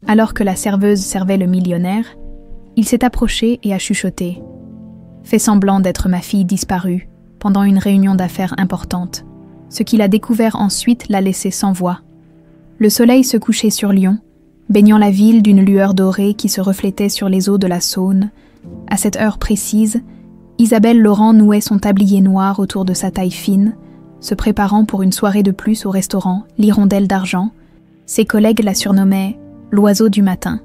Alors que la serveuse servait le millionnaire, il s'est approché et a chuchoté. « Fais semblant d'être ma fille disparue pendant une réunion d'affaires importante. » Ce qu'il a découvert ensuite l'a laissé sans voix. Le soleil se couchait sur Lyon, baignant la ville d'une lueur dorée qui se reflétait sur les eaux de la Saône. À cette heure précise, Isabelle Laurent nouait son tablier noir autour de sa taille fine, se préparant pour une soirée de plus au restaurant L'Hirondelle d'Argent. Ses collègues la surnommaient « l'oiseau du matin »,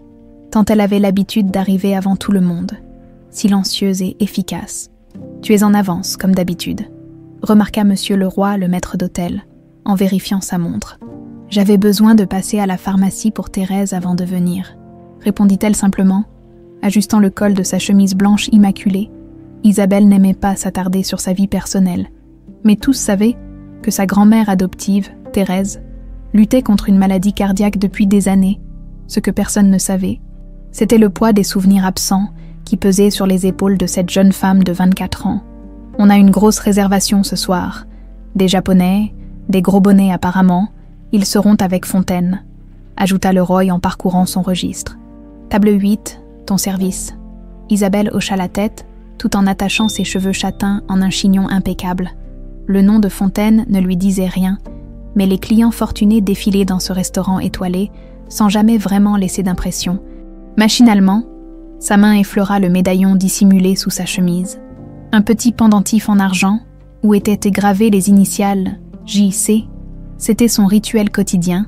tant elle avait l'habitude d'arriver avant tout le monde, silencieuse et efficace. « Tu es en avance, comme d'habitude », remarqua Monsieur Leroy, le maître d'hôtel, en vérifiant sa montre. « J'avais besoin de passer à la pharmacie pour Thérèse avant de venir, » répondit-elle simplement, ajustant le col de sa chemise blanche immaculée. Isabelle n'aimait pas s'attarder sur sa vie personnelle, mais tous savaient que sa grand-mère adoptive, Thérèse, luttait contre une maladie cardiaque depuis des années. Ce que personne ne savait, c'était le poids des souvenirs absents qui pesaient sur les épaules de cette jeune femme de 24 ans. « On a une grosse réservation ce soir. Des Japonais, des gros bonnets apparemment. Ils seront avec Fontaine, » ajouta Leroy en parcourant son registre. « Table 8, ton service. » Isabelle hocha la tête, tout en attachant ses cheveux châtains en un chignon impeccable. Le nom de Fontaine ne lui disait rien, mais les clients fortunés défilaient dans ce restaurant étoilé sans jamais vraiment laisser d'impression. Machinalement, sa main effleura le médaillon dissimulé sous sa chemise. Un petit pendentif en argent, où étaient gravées les initiales J.C., c'était son rituel quotidien,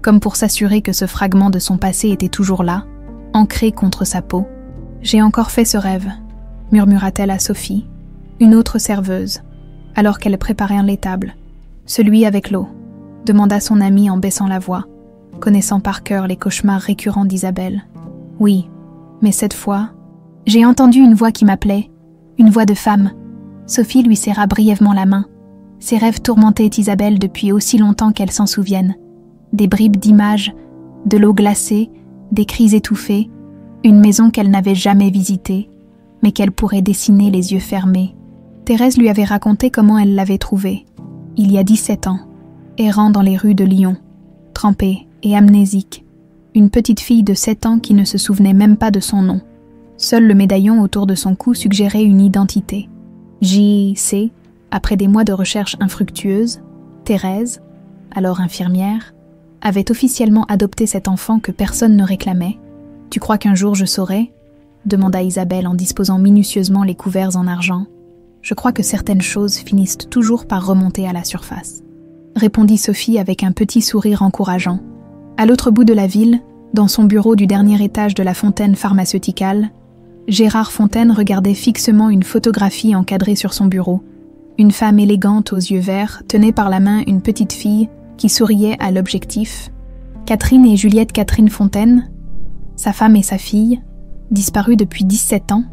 comme pour s'assurer que ce fragment de son passé était toujours là, ancré contre sa peau. « J'ai encore fait ce rêve », murmura-t-elle à Sophie, une autre serveuse, alors qu'elle préparait l'étable. « Celui avec l'eau », demanda son amie en baissant la voix, connaissant par cœur les cauchemars récurrents d'Isabelle. « Oui, mais cette fois, j'ai entendu une voix qui m'appelait, une voix de femme. » Sophie lui serra brièvement la main. Ses rêves tourmentaient Isabelle depuis aussi longtemps qu'elle s'en souvienne. Des bribes d'images, de l'eau glacée, des cris étouffés, une maison qu'elle n'avait jamais visitée, mais qu'elle pourrait dessiner les yeux fermés. Thérèse lui avait raconté comment elle l'avait trouvée, il y a 17 ans, errant dans les rues de Lyon, trempée et amnésique, une petite fille de 7 ans qui ne se souvenait même pas de son nom. Seul le médaillon autour de son cou suggérait une identité. J.C., après des mois de recherche infructueuses, Thérèse, alors infirmière, avait officiellement adopté cet enfant que personne ne réclamait. « Tu crois qu'un jour je saurai ?» demanda Isabelle en disposant minutieusement les couverts en argent. « Je crois que certaines choses finissent toujours par remonter à la surface, » répondit Sophie avec un petit sourire encourageant. À l'autre bout de la ville, dans son bureau du dernier étage de la Fontaine pharmaceuticale, Gérard Fontaine regardait fixement une photographie encadrée sur son bureau. Une femme élégante aux yeux verts tenait par la main une petite fille qui souriait à l'objectif. Catherine et Juliette Catherine Fontaine, sa femme et sa fille, disparues depuis 17 ans.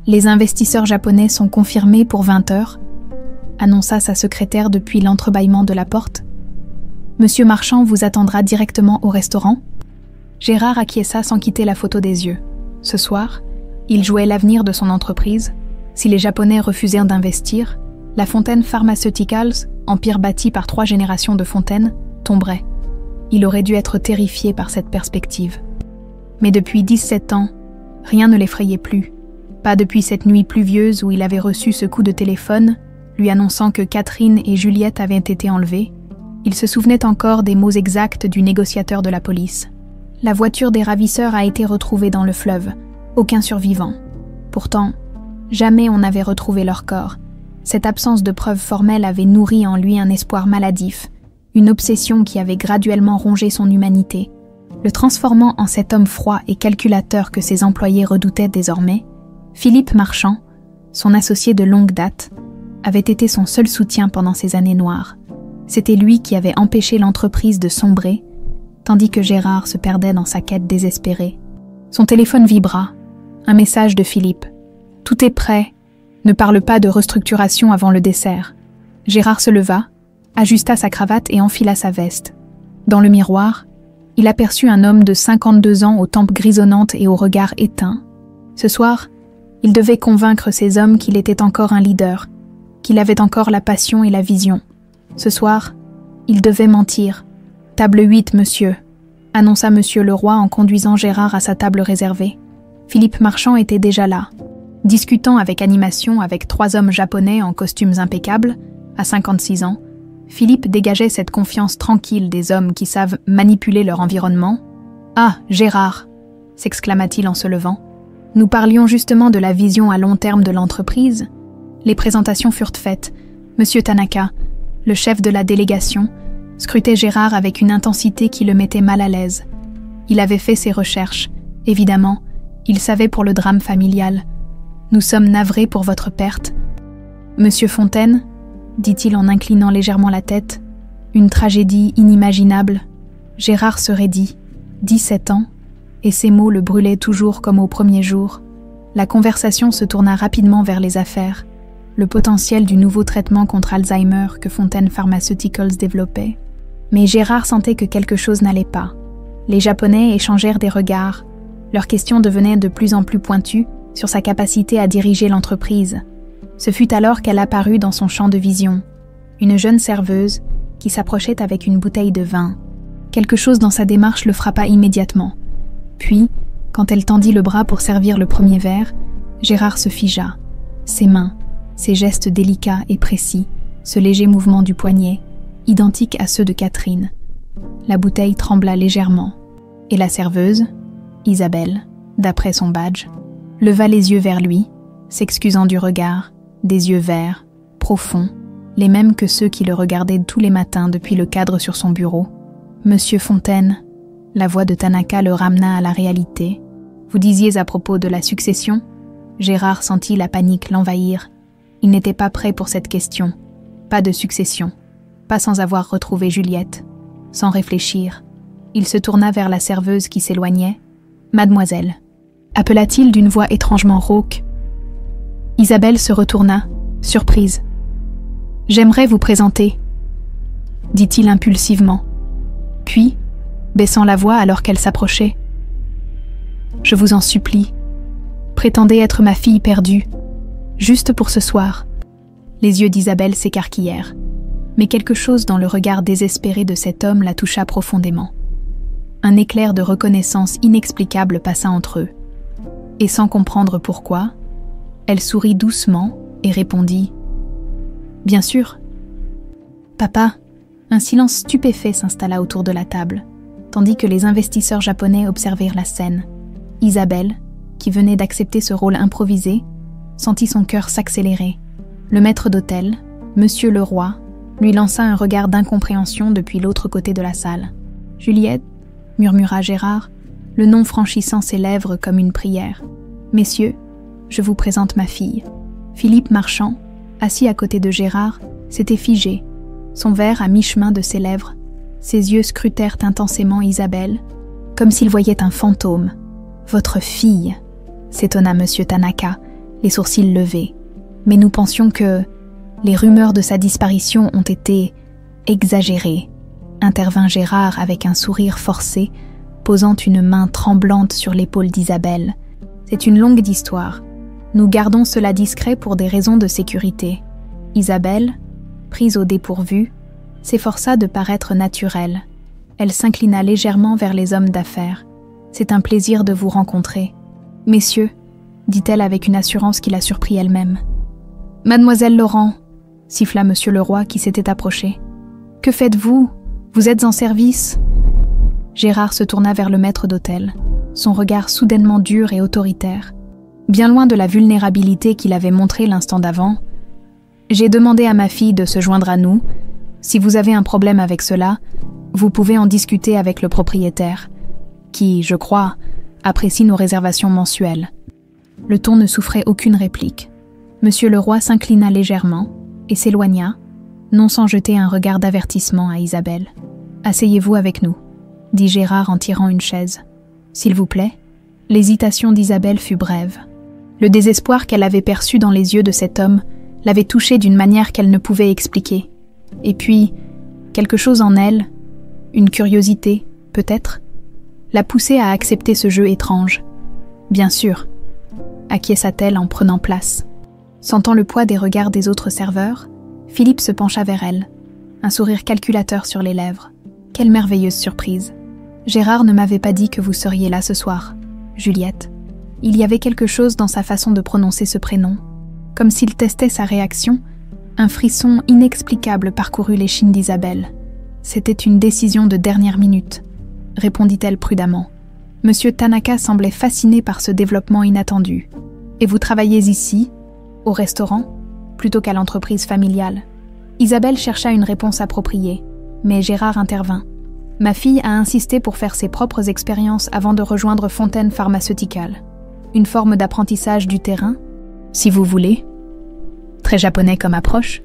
Les investisseurs japonais sont confirmés pour 20 heures, annonça sa secrétaire depuis l'entrebâillement de la porte. Monsieur Marchand vous attendra directement au restaurant. Gérard acquiesça sans quitter la photo des yeux. Ce soir, il jouait l'avenir de son entreprise. Si les Japonais refusèrent d'investir, la Fontaine Pharmaceuticals, empire bâti par 3 générations de Fontaine, tomberait. Il aurait dû être terrifié par cette perspective. Mais depuis 17 ans, rien ne l'effrayait plus. Pas depuis cette nuit pluvieuse où il avait reçu ce coup de téléphone, lui annonçant que Catherine et Juliette avaient été enlevées. Il se souvenait encore des mots exacts du négociateur de la police. La voiture des ravisseurs a été retrouvée dans le fleuve. Aucun survivant. Pourtant, jamais on n'avait retrouvé leur corps. Cette absence de preuves formelles avait nourri en lui un espoir maladif, une obsession qui avait graduellement rongé son humanité. Le transformant en cet homme froid et calculateur que ses employés redoutaient désormais, Philippe Marchand, son associé de longue date, avait été son seul soutien pendant ces années noires. C'était lui qui avait empêché l'entreprise de sombrer, tandis que Gérard se perdait dans sa quête désespérée. Son téléphone vibra. Un message de Philippe. « Tout est prêt. Ne parle pas de restructuration avant le dessert. » Gérard se leva, ajusta sa cravate et enfila sa veste. Dans le miroir, il aperçut un homme de 52 ans aux tempes grisonnantes et au regard éteint. Ce soir, il devait convaincre ces hommes qu'il était encore un leader, qu'il avait encore la passion et la vision. Ce soir, il devait mentir. « Table 8, monsieur », annonça Monsieur le Roi en conduisant Gérard à sa table réservée. Philippe Marchand était déjà là. Discutant avec animation avec 3 hommes japonais en costumes impeccables, à 56 ans, Philippe dégageait cette confiance tranquille des hommes qui savent manipuler leur environnement. « Ah, Gérard !» s'exclama-t-il en se levant. « Nous parlions justement de la vision à long terme de l'entreprise. » Les présentations furent faites. Monsieur Tanaka, le chef de la délégation, scrutait Gérard avec une intensité qui le mettait mal à l'aise. Il avait fait ses recherches. Évidemment, il savait pour le drame familial. « Nous sommes navrés pour votre perte. »« Monsieur Fontaine ?» dit-il en inclinant légèrement la tête. « Une tragédie inimaginable. » Gérard se raidit. 17 ans, et ces mots le brûlaient toujours comme au premier jour. La conversation se tourna rapidement vers les affaires, le potentiel du nouveau traitement contre Alzheimer que Fontaine Pharmaceuticals développait. Mais Gérard sentait que quelque chose n'allait pas. Les Japonais échangèrent des regards. Leurs questions devenaient de plus en plus pointues sur sa capacité à diriger l'entreprise. Ce fut alors qu'elle apparut dans son champ de vision, une jeune serveuse qui s'approchait avec une bouteille de vin. Quelque chose dans sa démarche le frappa immédiatement. Puis, quand elle tendit le bras pour servir le premier verre, Gérard se figea. Ses mains, ses gestes délicats et précis, ce léger mouvement du poignet, identique à ceux de Catherine. La bouteille trembla légèrement, et la serveuse, Isabelle, d'après son badge, leva les yeux vers lui, s'excusant du regard, des yeux verts, profonds, les mêmes que ceux qui le regardaient tous les matins depuis le cadre sur son bureau. « Monsieur Fontaine », la voix de Tanaka le ramena à la réalité. « Vous disiez à propos de la succession ?» Gérard sentit la panique l'envahir. Il n'était pas prêt pour cette question. Pas de succession. Pas sans avoir retrouvé Juliette. Sans réfléchir, il se tourna vers la serveuse qui s'éloignait. « Mademoiselle », appela-t-il d'une voix étrangement rauque. Isabelle se retourna, surprise. « J'aimerais vous présenter », dit-il impulsivement. Puis, baissant la voix alors qu'elle s'approchait, « Je vous en supplie, prétendez être ma fille perdue, juste pour ce soir. » Les yeux d'Isabelle s'écarquillèrent, mais quelque chose dans le regard désespéré de cet homme la toucha profondément. Un éclair de reconnaissance inexplicable passa entre eux. Et sans comprendre pourquoi, elle sourit doucement et répondit « Bien sûr. » « Papa !» Un silence stupéfait s'installa autour de la table, tandis que les investisseurs japonais observèrent la scène. Isabelle, qui venait d'accepter ce rôle improvisé, sentit son cœur s'accélérer. Le maître d'hôtel, Monsieur le Roi, lui lança un regard d'incompréhension depuis l'autre côté de la salle. « Juliette » murmura Gérard, le nom franchissant ses lèvres comme une prière. « Messieurs, je vous présente ma fille. » Philippe Marchand, assis à côté de Gérard, s'était figé, son verre à mi-chemin de ses lèvres. Ses yeux scrutèrent intensément Isabelle, comme s'il voyait un fantôme. « Votre fille !» s'étonna Monsieur Tanaka, les sourcils levés. « Mais nous pensions que les rumeurs de sa disparition ont été exagérées. » intervint Gérard avec un sourire forcé, posant une main tremblante sur l'épaule d'Isabelle. « C'est une longue histoire. Nous gardons cela discret pour des raisons de sécurité. » Isabelle, prise au dépourvu, s'efforça de paraître naturelle. Elle s'inclina légèrement vers les hommes d'affaires. « C'est un plaisir de vous rencontrer. »« Messieurs, » dit-elle avec une assurance qui la surprit elle-même. « Mademoiselle Laurent » siffla Monsieur le Roi qui s'était approché. « Que faites-vous ? Vous êtes en service ?» Gérard se tourna vers le maître d'hôtel, son regard soudainement dur et autoritaire. Bien loin de la vulnérabilité qu'il avait montrée l'instant d'avant, « J'ai demandé à ma fille de se joindre à nous. Si vous avez un problème avec cela, vous pouvez en discuter avec le propriétaire, qui, je crois, apprécie nos réservations mensuelles. » Le ton ne souffrait aucune réplique. Monsieur le Roi s'inclina légèrement et s'éloigna, non sans jeter un regard d'avertissement à Isabelle. « Asseyez-vous avec nous, » dit Gérard en tirant une chaise. « S'il vous plaît ?» L'hésitation d'Isabelle fut brève. Le désespoir qu'elle avait perçu dans les yeux de cet homme l'avait touchée d'une manière qu'elle ne pouvait expliquer. Et puis, quelque chose en elle, une curiosité, peut-être, la poussait à accepter ce jeu étrange. « Bien sûr », acquiesça-t-elle en prenant place. Sentant le poids des regards des autres serveurs, Philippe se pencha vers elle, un sourire calculateur sur les lèvres. Quelle merveilleuse surprise. Gérard ne m'avait pas dit que vous seriez là ce soir, Juliette. Il y avait quelque chose dans sa façon de prononcer ce prénom. Comme s'il testait sa réaction, un frisson inexplicable parcourut l'échine d'Isabelle. C'était une décision de dernière minute, répondit-elle prudemment. Monsieur Tanaka semblait fasciné par ce développement inattendu. Et vous travaillez ici, au restaurant, plutôt qu'à l'entreprise familiale? Isabelle chercha une réponse appropriée, mais Gérard intervint. Ma fille a insisté pour faire ses propres expériences avant de rejoindre Fontaine Pharmaceutical. Une forme d'apprentissage du terrain, si vous voulez. Très japonais comme approche,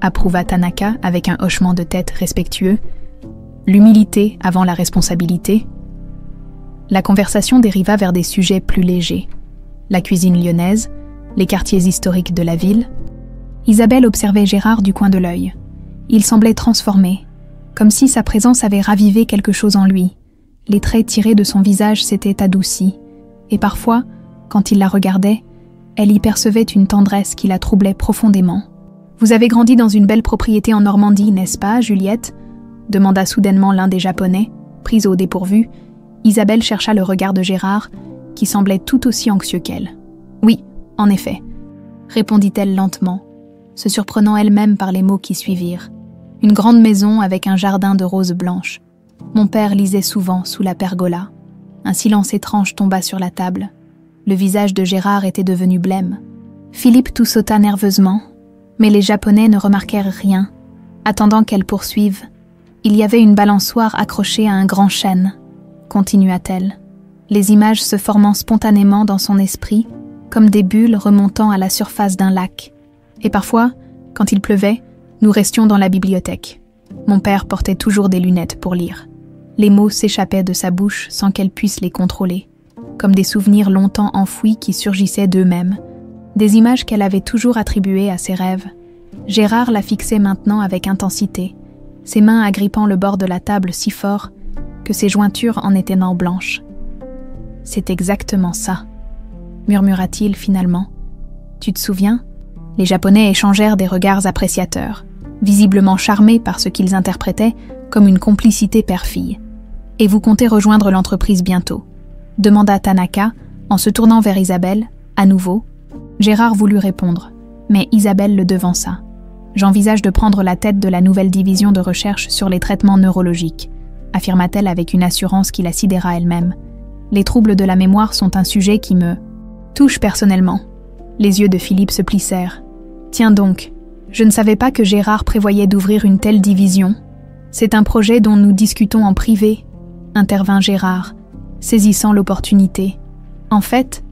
approuva Tanaka avec un hochement de tête respectueux. L'humilité avant la responsabilité. La conversation dériva vers des sujets plus légers. La cuisine lyonnaise, les quartiers historiques de la ville. Isabelle observait Gérard du coin de l'œil. Il semblait transformé, comme si sa présence avait ravivé quelque chose en lui. Les traits tirés de son visage s'étaient adoucis, et parfois, quand il la regardait, elle y percevait une tendresse qui la troublait profondément. « Vous avez grandi dans une belle propriété en Normandie, n'est-ce pas, Juliette ?» demanda soudainement l'un des Japonais, prise au dépourvu. Isabelle chercha le regard de Gérard, qui semblait tout aussi anxieux qu'elle. « Oui, en effet, » répondit-elle lentement, se surprenant elle-même par les mots qui suivirent. Une grande maison avec un jardin de roses blanches. Mon père lisait souvent sous la pergola. Un silence étrange tomba sur la table. Le visage de Gérard était devenu blême. Philippe toussota nerveusement, mais les Japonais ne remarquèrent rien. Attendant qu'elle poursuive, il y avait une balançoire accrochée à un grand chêne, continua-t-elle, les images se formant spontanément dans son esprit, comme des bulles remontant à la surface d'un lac. Et parfois, quand il pleuvait, nous restions dans la bibliothèque. Mon père portait toujours des lunettes pour lire. Les mots s'échappaient de sa bouche sans qu'elle puisse les contrôler, comme des souvenirs longtemps enfouis qui surgissaient d'eux-mêmes, des images qu'elle avait toujours attribuées à ses rêves. Gérard la fixait maintenant avec intensité, ses mains agrippant le bord de la table si fort que ses jointures en étaient dents blanches. « C'est exactement ça, » murmura-t-il finalement. « Tu te souviens ?» Les Japonais échangèrent des regards appréciateurs, visiblement charmés par ce qu'ils interprétaient comme une complicité père-fille. « Et vous comptez rejoindre l'entreprise bientôt ?» demanda Tanaka en se tournant vers Isabelle, à nouveau. Gérard voulut répondre, mais Isabelle le devança. « J'envisage de prendre la tête de la nouvelle division de recherche sur les traitements neurologiques, » affirma-t-elle avec une assurance qui la sidéra elle-même. « Les troubles de la mémoire sont un sujet qui me touche personnellement. » Les yeux de Philippe se plissèrent. « Tiens donc, je ne savais pas que Gérard prévoyait d'ouvrir une telle division. C'est un projet dont nous discutons en privé, » intervint Gérard, saisissant l'opportunité. « En fait,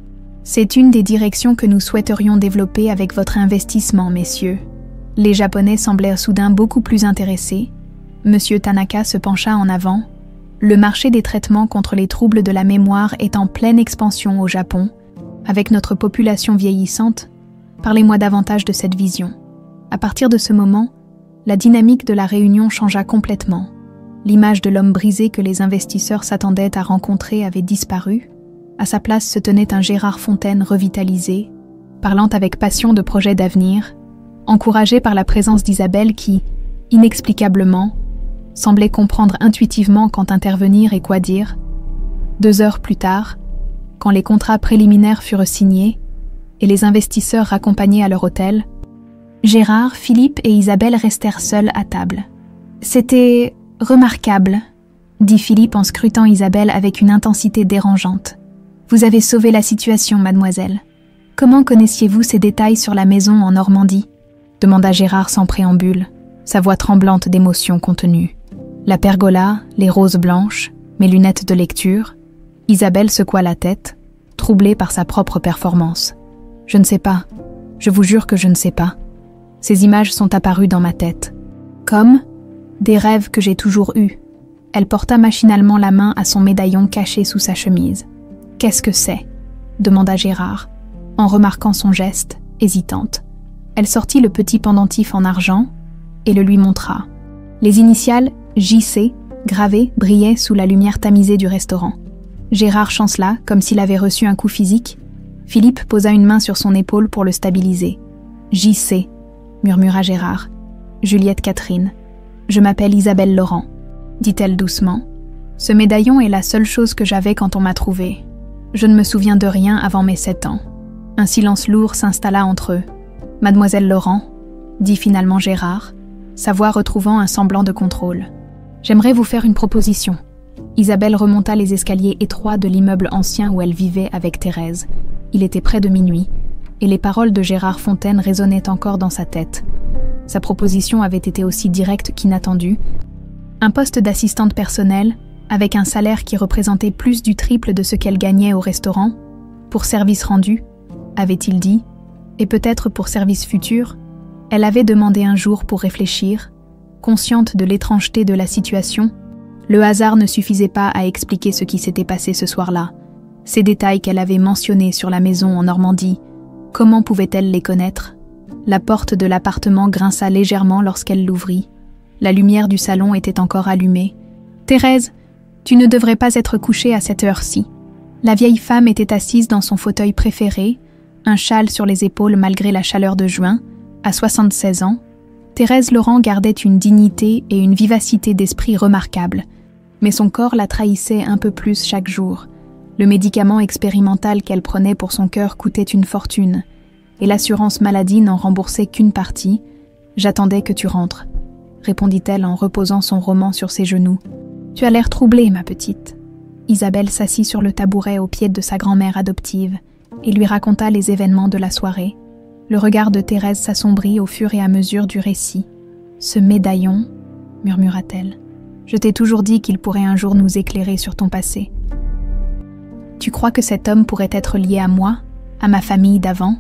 c'est une des directions que nous souhaiterions développer avec votre investissement, messieurs. » Les Japonais semblèrent soudain beaucoup plus intéressés. Monsieur Tanaka se pencha en avant. « Le marché des traitements contre les troubles de la mémoire est en pleine expansion au Japon. Avec notre population vieillissante, parlez-moi davantage de cette vision. » À partir de ce moment, la dynamique de la réunion changea complètement. L'image de l'homme brisé que les investisseurs s'attendaient à rencontrer avait disparu. À sa place se tenait un Gérard Fontaine revitalisé, parlant avec passion de projets d'avenir, encouragé par la présence d'Isabelle qui, inexplicablement, semblait comprendre intuitivement quand intervenir et quoi dire. 2 heures plus tard, quand les contrats préliminaires furent signés et les investisseurs raccompagnés à leur hôtel, Gérard, Philippe et Isabelle restèrent seuls à table. « C'était remarquable, » dit Philippe en scrutant Isabelle avec une intensité dérangeante. « Vous avez sauvé la situation, mademoiselle. Comment connaissiez-vous ces détails sur la maison en Normandie ?» demanda Gérard sans préambule, sa voix tremblante d'émotion contenue. La pergola, les roses blanches, mes lunettes de lecture. Isabelle secoua la tête, troublée par sa propre performance. « Je ne sais pas. Je vous jure que je ne sais pas. Ces images sont apparues dans ma tête. Comme des rêves que j'ai toujours eus. » Elle porta machinalement la main à son médaillon caché sous sa chemise. « Qu'est-ce que c'est ?» demanda Gérard, en remarquant son geste, hésitante. Elle sortit le petit pendentif en argent et le lui montra. Les initiales JC, gravées, brillaient sous la lumière tamisée du restaurant. Gérard chancela, comme s'il avait reçu un coup physique. Philippe posa une main sur son épaule pour le stabiliser. « JC », murmura Gérard. « Juliette Catherine. Je m'appelle Isabelle Laurent, » dit-elle doucement. Ce médaillon est la seule chose que j'avais quand on m'a trouvé. Je ne me souviens de rien avant mes 7 ans. Un silence lourd s'installa entre eux. « Mademoiselle Laurent », dit finalement Gérard, sa voix retrouvant un semblant de contrôle. « J'aimerais vous faire une proposition. » Isabelle remonta les escaliers étroits de l'immeuble ancien où elle vivait avec Thérèse. Il était près de minuit, et les paroles de Gérard Fontaine résonnaient encore dans sa tête. Sa proposition avait été aussi directe qu'inattendue. Un poste d'assistante personnelle, avec un salaire qui représentait plus du triple de ce qu'elle gagnait au restaurant, pour service rendu, avait-il dit, et peut-être pour service futur, elle avait demandé un jour pour réfléchir, consciente de l'étrangeté de la situation. Le hasard ne suffisait pas à expliquer ce qui s'était passé ce soir-là. Ces détails qu'elle avait mentionnés sur la maison en Normandie, comment pouvait-elle les connaître? La porte de l'appartement grinça légèrement lorsqu'elle l'ouvrit. La lumière du salon était encore allumée. « Thérèse, tu ne devrais pas être couchée à cette heure-ci. » La vieille femme était assise dans son fauteuil préféré, un châle sur les épaules malgré la chaleur de juin, à 76 ans. Thérèse Laurent gardait une dignité et une vivacité d'esprit remarquables, mais son corps la trahissait un peu plus chaque jour. Le médicament expérimental qu'elle prenait pour son cœur coûtait une fortune, et l'assurance maladie n'en remboursait qu'une partie. « J'attendais que tu rentres, » répondit-elle en reposant son roman sur ses genoux. « Tu as l'air troublée, ma petite. » Isabelle s'assit sur le tabouret au pied de sa grand-mère adoptive et lui raconta les événements de la soirée. Le regard de Thérèse s'assombrit au fur et à mesure du récit. « Ce médaillon, » murmura-t-elle. « Je t'ai toujours dit qu'il pourrait un jour nous éclairer sur ton passé. Tu crois que cet homme pourrait être lié à moi, à ma famille d'avant ?»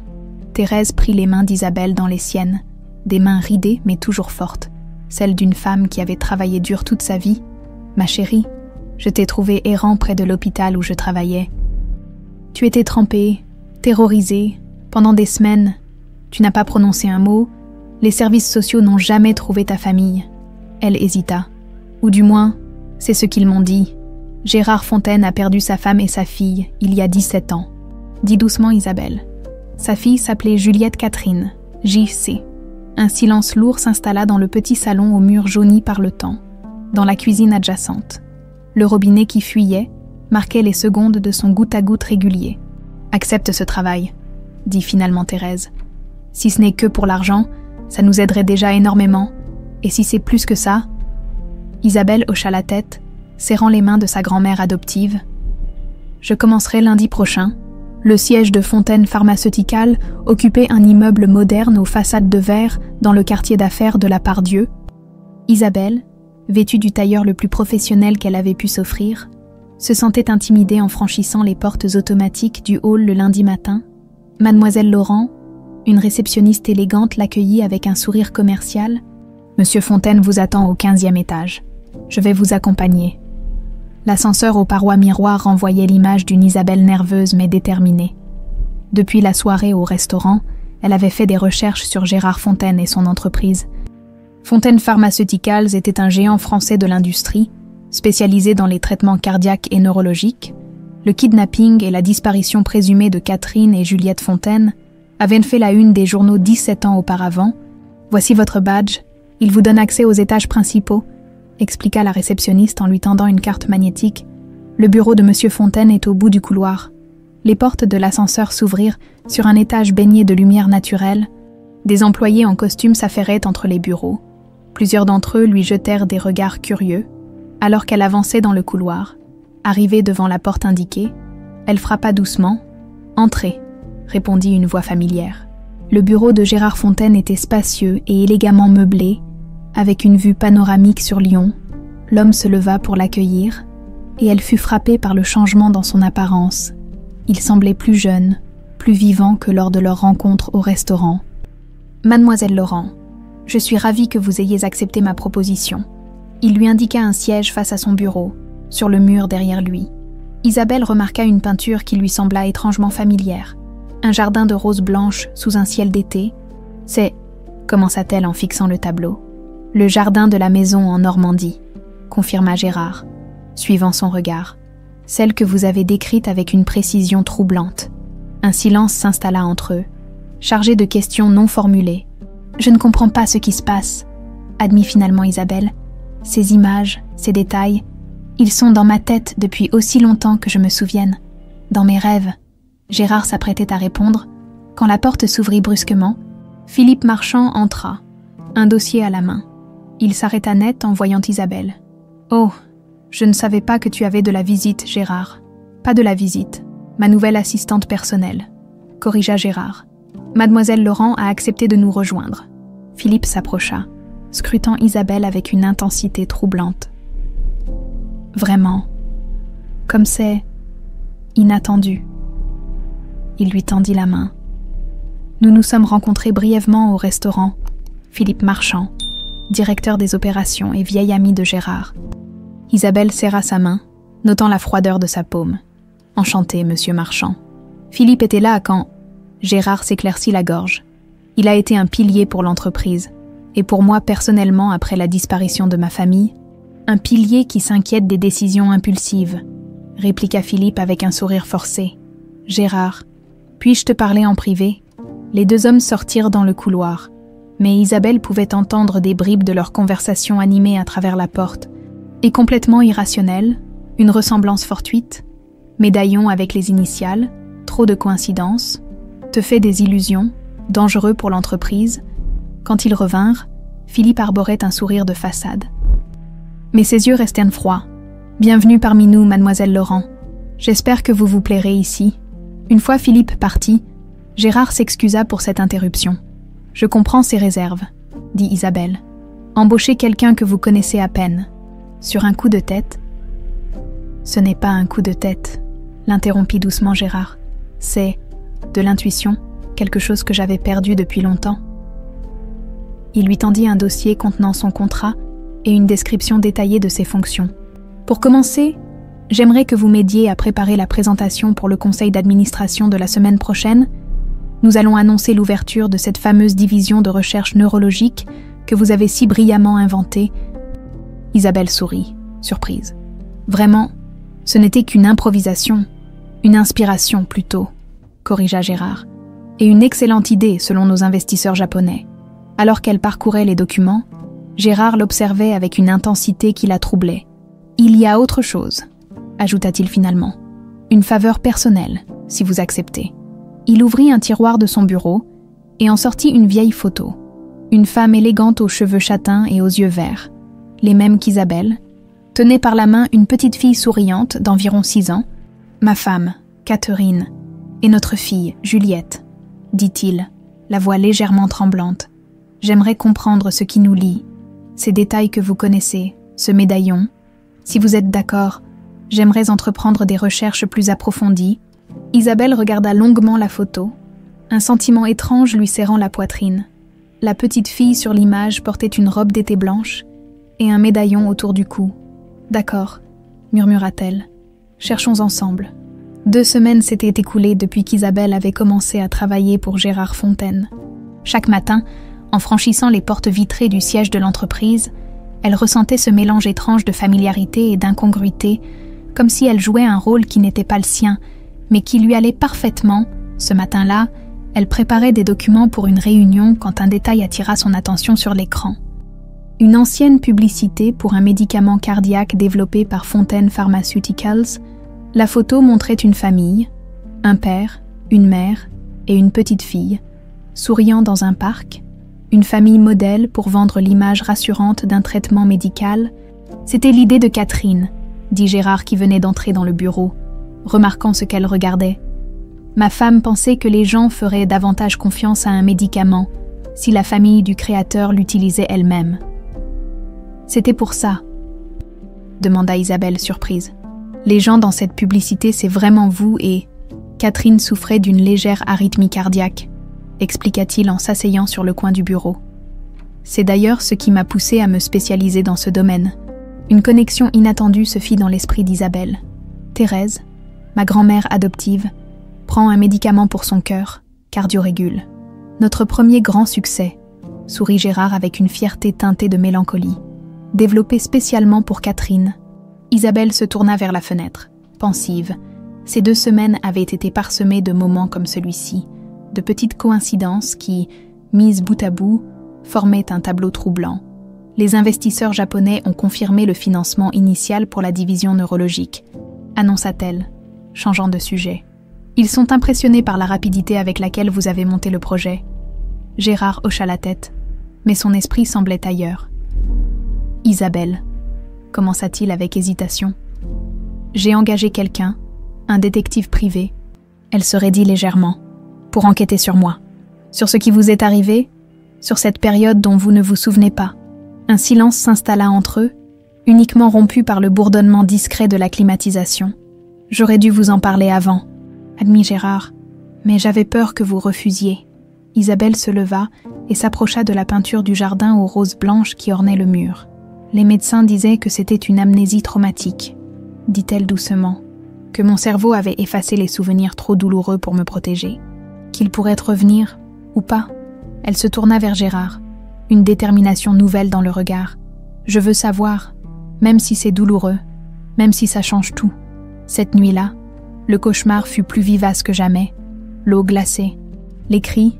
Thérèse prit les mains d'Isabelle dans les siennes, des mains ridées mais toujours fortes, celles d'une femme qui avait travaillé dur toute sa vie. « Ma chérie, je t'ai trouvé errant près de l'hôpital où je travaillais. Tu étais trempée, terrorisée, pendant des semaines. Tu n'as pas prononcé un mot. Les services sociaux n'ont jamais trouvé ta famille. » Elle hésita. « Ou du moins, c'est ce qu'ils m'ont dit. Gérard Fontaine a perdu sa femme et sa fille il y a 17 ans. » Dit doucement Isabelle. Sa fille s'appelait Juliette Catherine, JC. Un silence lourd s'installa dans le petit salon aux murs jaunis par le temps, dans la cuisine adjacente. Le robinet qui fuyait marquait les secondes de son goutte-à-goutte régulier. « Accepte ce travail, » dit finalement Thérèse. « Si ce n'est que pour l'argent, ça nous aiderait déjà énormément. Et si c'est plus que ça ?» Isabelle hocha la tête, serrant les mains de sa grand-mère adoptive. « Je commencerai lundi prochain. » Le siège de Fontaine Pharmaceutical occupait un immeuble moderne aux façades de verre dans le quartier d'affaires de la Part-Dieu. Isabelle, vêtue du tailleur le plus professionnel qu'elle avait pu s'offrir, se sentait intimidée en franchissant les portes automatiques du hall le lundi matin. Mademoiselle Laurent, une réceptionniste élégante, l'accueillit avec un sourire commercial. « Monsieur Fontaine vous attend au 15e étage. Je vais vous accompagner. » L'ascenseur aux parois miroirs renvoyait l'image d'une Isabelle nerveuse mais déterminée. Depuis la soirée au restaurant, elle avait fait des recherches sur Gérard Fontaine et son entreprise. Fontaine Pharmaceuticals était un géant français de l'industrie, spécialisé dans les traitements cardiaques et neurologiques. Le kidnapping et la disparition présumée de Catherine et Juliette Fontaine avaient fait la une des journaux 17 ans auparavant. « Voici votre badge, il vous donne accès aux étages principaux », expliqua la réceptionniste en lui tendant une carte magnétique. « Le bureau de Monsieur Fontaine est au bout du couloir. » Les portes de l'ascenseur s'ouvrirent sur un étage baigné de lumière naturelle. Des employés en costume s'affairaient entre les bureaux. Plusieurs d'entre eux lui jetèrent des regards curieux. Alors qu'elle avançait dans le couloir, arrivée devant la porte indiquée, elle frappa doucement. « Entrez », répondit une voix familière. Le bureau de Gérard Fontaine était spacieux et élégamment meublé, avec une vue panoramique sur Lyon. L'homme se leva pour l'accueillir, et elle fut frappée par le changement dans son apparence. Il semblait plus jeune, plus vivant que lors de leur rencontre au restaurant. « Mademoiselle Laurent, je suis ravie que vous ayez accepté ma proposition. » Il lui indiqua un siège face à son bureau, sur le mur derrière lui. Isabelle remarqua une peinture qui lui sembla étrangement familière. Un jardin de roses blanches sous un ciel d'été. « C'est, » commença-t-elle en fixant le tableau. « Le jardin de la maison en Normandie, » confirma Gérard, suivant son regard. « Celle que vous avez décrite avec une précision troublante. » Un silence s'installa entre eux, chargé de questions non formulées. « Je ne comprends pas ce qui se passe, » admit finalement Isabelle. « Ces images, ces détails, Ils sont dans ma tête depuis aussi longtemps que je me souvienne. Dans mes rêves. Gérard s'apprêtait à répondre, quand la porte s'ouvrit brusquement. Philippe Marchand entra, un dossier à la main. Il s'arrêta net en voyant Isabelle. « Oh, je ne savais pas que tu avais de la visite, Gérard. »« Pas de la visite, ma nouvelle assistante personnelle, » corrigea Gérard. « Mademoiselle Laurent a accepté de nous rejoindre. » Philippe s'approcha, scrutant Isabelle avec une intensité troublante. « Vraiment, comme c'est inattendu. » Il lui tendit la main. Nous nous sommes rencontrés brièvement au restaurant. Philippe Marchand, directeur des opérations et vieil ami de Gérard. Isabelle serra sa main, notant la froideur de sa paume. « Enchanté, monsieur Marchand. » Philippe était là quand Gérard s'éclaircit la gorge. Il a été un pilier pour l'entreprise, et pour moi personnellement après la disparition de ma famille, un pilier qui s'inquiète des décisions impulsives, répliqua Philippe avec un sourire forcé. « Gérard, puis-je te parler en privé ?» Les deux hommes sortirent dans le couloir, mais Isabelle pouvait entendre des bribes de leur conversation animée à travers la porte, et complètement irrationnelle, une ressemblance fortuite, médaillon avec les initiales, trop de coïncidences, te fait des illusions, dangereux pour l'entreprise. Quand ils revinrent, Philippe arborait un sourire de façade. Mais ses yeux restèrent froids. « Bienvenue parmi nous, mademoiselle Laurent. J'espère que vous vous plairez ici. » Une fois Philippe parti, Gérard s'excusa pour cette interruption. « Je comprends ses réserves, » dit Isabelle. « Embauchez quelqu'un que vous connaissez à peine. Sur un coup de tête. » « Ce n'est pas un coup de tête, » l'interrompit doucement Gérard. « C'est de l'intuition, quelque chose que j'avais perdu depuis longtemps. » Il lui tendit un dossier contenant son contrat et une description détaillée de ses fonctions. « Pour commencer, j'aimerais que vous m'aidiez à préparer la présentation pour le conseil d'administration de la semaine prochaine. Nous allons annoncer l'ouverture de cette fameuse division de recherche neurologique que vous avez si brillamment inventée. » Isabelle sourit, surprise. « Vraiment, ce n'était qu'une improvisation, une inspiration plutôt, » corrigea Gérard. « Et une excellente idée selon nos investisseurs japonais. » Alors qu'elle parcourait les documents, Gérard l'observait avec une intensité qui la troublait. « Il y a autre chose, » ajouta-t-il finalement. « Une faveur personnelle, si vous acceptez. » Il ouvrit un tiroir de son bureau et en sortit une vieille photo. Une femme élégante aux cheveux châtains et aux yeux verts, les mêmes qu'Isabelle, tenait par la main une petite fille souriante d'environ 6 ans. « Ma femme, Catherine, et notre fille, Juliette, » dit-il, la voix légèrement tremblante. « J'aimerais comprendre ce qui nous lie, ces détails que vous connaissez, ce médaillon. Si vous êtes d'accord, j'aimerais entreprendre des recherches plus approfondies. » Isabelle regarda longuement la photo, un sentiment étrange lui serrant la poitrine. La petite fille sur l'image portait une robe d'été blanche et un médaillon autour du cou. « D'accord, » murmura-t-elle. « Cherchons ensemble. » 2 semaines s'étaient écoulées depuis qu'Isabelle avait commencé à travailler pour Gérard Fontaine. Chaque matin, en franchissant les portes vitrées du siège de l'entreprise, elle ressentait ce mélange étrange de familiarité et d'incongruité, comme si elle jouait un rôle qui n'était pas le sien, mais qui lui allait parfaitement. Ce matin-là, elle préparait des documents pour une réunion quand un détail attira son attention sur l'écran. Une ancienne publicité pour un médicament cardiaque développé par Fontaine Pharmaceuticals. La photo montrait une famille, un père, une mère et une petite fille, souriant dans un parc, une famille modèle pour vendre l'image rassurante d'un traitement médical. C'était l'idée de Catherine, dit Gérard qui venait d'entrer dans le bureau, remarquant ce qu'elle regardait. Ma femme pensait que les gens feraient davantage confiance à un médicament si la famille du créateur l'utilisait elle-même. C'était pour ça, demanda Isabelle surprise. Les gens dans cette publicité, c'est vraiment vous et... Catherine souffrait d'une légère arythmie cardiaque, expliqua-t-il en s'asseyant sur le coin du bureau. C'est d'ailleurs ce qui m'a poussé à me spécialiser dans ce domaine. Une connexion inattendue se fit dans l'esprit d'Isabelle. Thérèse, ma grand-mère adoptive, prend un médicament pour son cœur, Cardiorégule. Notre premier grand succès, sourit Gérard avec une fierté teintée de mélancolie. Développé spécialement pour Catherine. Isabelle se tourna vers la fenêtre, pensive. Ces 2 semaines avaient été parsemées de moments comme celui-ci, de petites coïncidences qui, mises bout à bout, formaient un tableau troublant. Les investisseurs japonais ont confirmé le financement initial pour la division neurologique, annonça-t-elle, changeant de sujet. Ils sont impressionnés par la rapidité avec laquelle vous avez monté le projet. Gérard hocha la tête, mais son esprit semblait ailleurs. Isabelle, commença-t-il avec hésitation. J'ai engagé quelqu'un, un détective privé, elle se raidit légèrement, pour enquêter sur moi. Sur ce qui vous est arrivé, sur cette période dont vous ne vous souvenez pas. Un silence s'installa entre eux, uniquement rompu par le bourdonnement discret de la climatisation. J'aurais dû vous en parler avant, admit Gérard, mais j'avais peur que vous refusiez. Isabelle se leva et s'approcha de la peinture du jardin aux roses blanches qui ornait le mur. Les médecins disaient que c'était une amnésie traumatique, dit-elle doucement, que mon cerveau avait effacé les souvenirs trop douloureux pour me protéger, qu'il pourrait revenir, ou pas. Elle se tourna vers Gérard, une détermination nouvelle dans le regard. Je veux savoir, même si c'est douloureux, même si ça change tout. Cette nuit-là, le cauchemar fut plus vivace que jamais, l'eau glacée, les cris,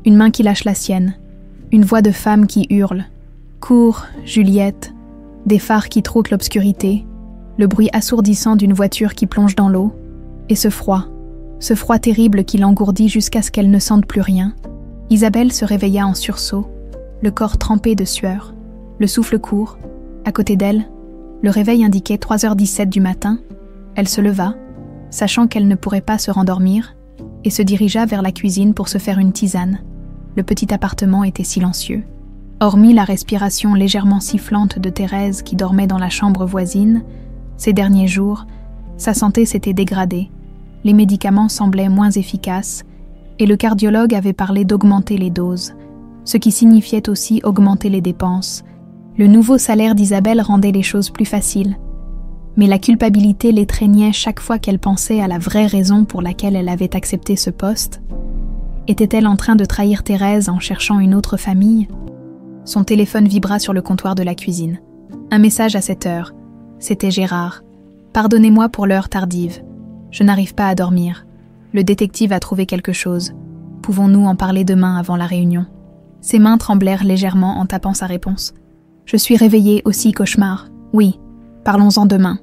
une main qui lâche la sienne, une voix de femme qui hurle. Cours, Juliette, des phares qui troutent l'obscurité, le bruit assourdissant d'une voiture qui plonge dans l'eau, et ce froid terrible qui l'engourdit jusqu'à ce qu'elle ne sente plus rien. Isabelle se réveilla en sursaut, le corps trempé de sueur, le souffle court. À côté d'elle, le réveil indiquait 3h17 du matin. Elle se leva, sachant qu'elle ne pourrait pas se rendormir, et se dirigea vers la cuisine pour se faire une tisane. Le petit appartement était silencieux. Hormis la respiration légèrement sifflante de Thérèse qui dormait dans la chambre voisine, ces derniers jours, sa santé s'était dégradée. Les médicaments semblaient moins efficaces et le cardiologue avait parlé d'augmenter les doses, ce qui signifiait aussi augmenter les dépenses. Le nouveau salaire d'Isabelle rendait les choses plus faciles. Mais la culpabilité l'étreignait chaque fois qu'elle pensait à la vraie raison pour laquelle elle avait accepté ce poste. Était-elle en train de trahir Thérèse en cherchant une autre famille ? Son téléphone vibra sur le comptoir de la cuisine. Un message à 7 heures. C'était Gérard. « Pardonnez-moi pour l'heure tardive. Je n'arrive pas à dormir. Le détective a trouvé quelque chose. Pouvons-nous en parler demain avant la réunion ?» Ses mains tremblèrent légèrement en tapant sa réponse. « Je suis réveillée aussi cauchemar. Oui, parlons-en demain. »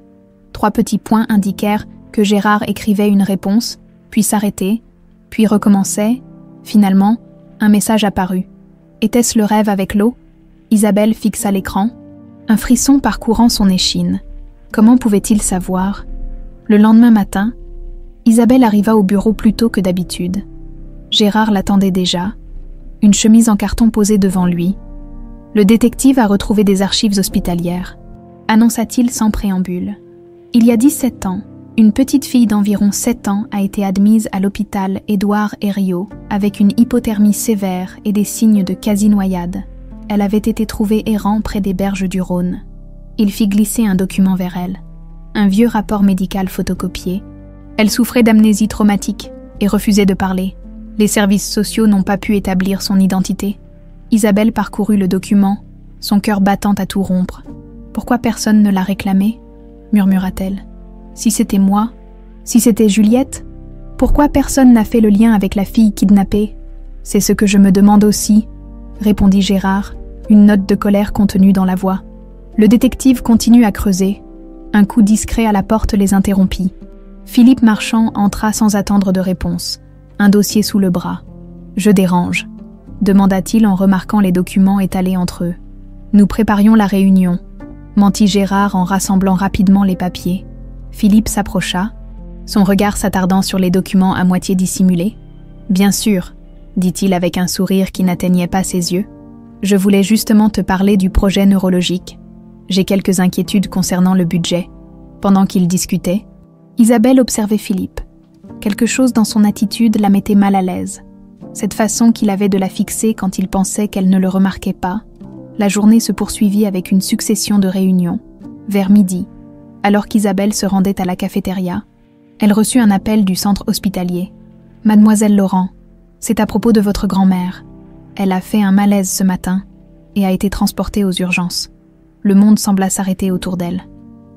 3 petits points indiquèrent que Gérard écrivait une réponse, puis s'arrêtait, puis recommençait. Finalement, un message apparut. Était-ce le rêve avec l'eau ? Isabelle fixa l'écran, un frisson parcourant son échine. Comment pouvait-il savoir ? Le lendemain matin, Isabelle arriva au bureau plus tôt que d'habitude. Gérard l'attendait déjà, une chemise en carton posée devant lui. Le détective a retrouvé des archives hospitalières, annonça-t-il sans préambule. Il y a 17 ans, une petite fille d'environ 7 ans a été admise à l'hôpital Édouard Herriot avec une hypothermie sévère et des signes de quasi-noyade. Elle avait été trouvée errant près des berges du Rhône. Il fit glisser un document vers elle, un vieux rapport médical photocopié. Elle souffrait d'amnésie traumatique et refusait de parler. Les services sociaux n'ont pas pu établir son identité. Isabelle parcourut le document, son cœur battant à tout rompre. « Pourquoi personne ne l'a réclamé ?» murmura-t-elle. « Si c'était moi, si c'était Juliette, pourquoi personne n'a fait le lien avec la fille kidnappée ? C'est ce que je me demande aussi, » répondit Gérard, une note de colère contenue dans la voix. Le détective continue à creuser. Un coup discret à la porte les interrompit. Philippe Marchand entra sans attendre de réponse, un dossier sous le bras. « Je dérange », demanda-t-il en remarquant les documents étalés entre eux. « Nous préparions la réunion », mentit Gérard en rassemblant rapidement les papiers. Philippe s'approcha, son regard s'attardant sur les documents à moitié dissimulés. « Bien sûr », dit-il avec un sourire qui n'atteignait pas ses yeux. « Je voulais justement te parler du projet neurologique. J'ai quelques inquiétudes concernant le budget. » Pendant qu'ils discutaient, Isabelle observait Philippe. Quelque chose dans son attitude la mettait mal à l'aise. Cette façon qu'il avait de la fixer quand il pensait qu'elle ne le remarquait pas. La journée se poursuivit avec une succession de réunions. Vers midi, alors qu'Isabelle se rendait à la cafétéria, elle reçut un appel du centre hospitalier. « Mademoiselle Laurent, c'est à propos de votre grand-mère. Elle a fait un malaise ce matin et a été transportée aux urgences. Le monde sembla s'arrêter autour d'elle.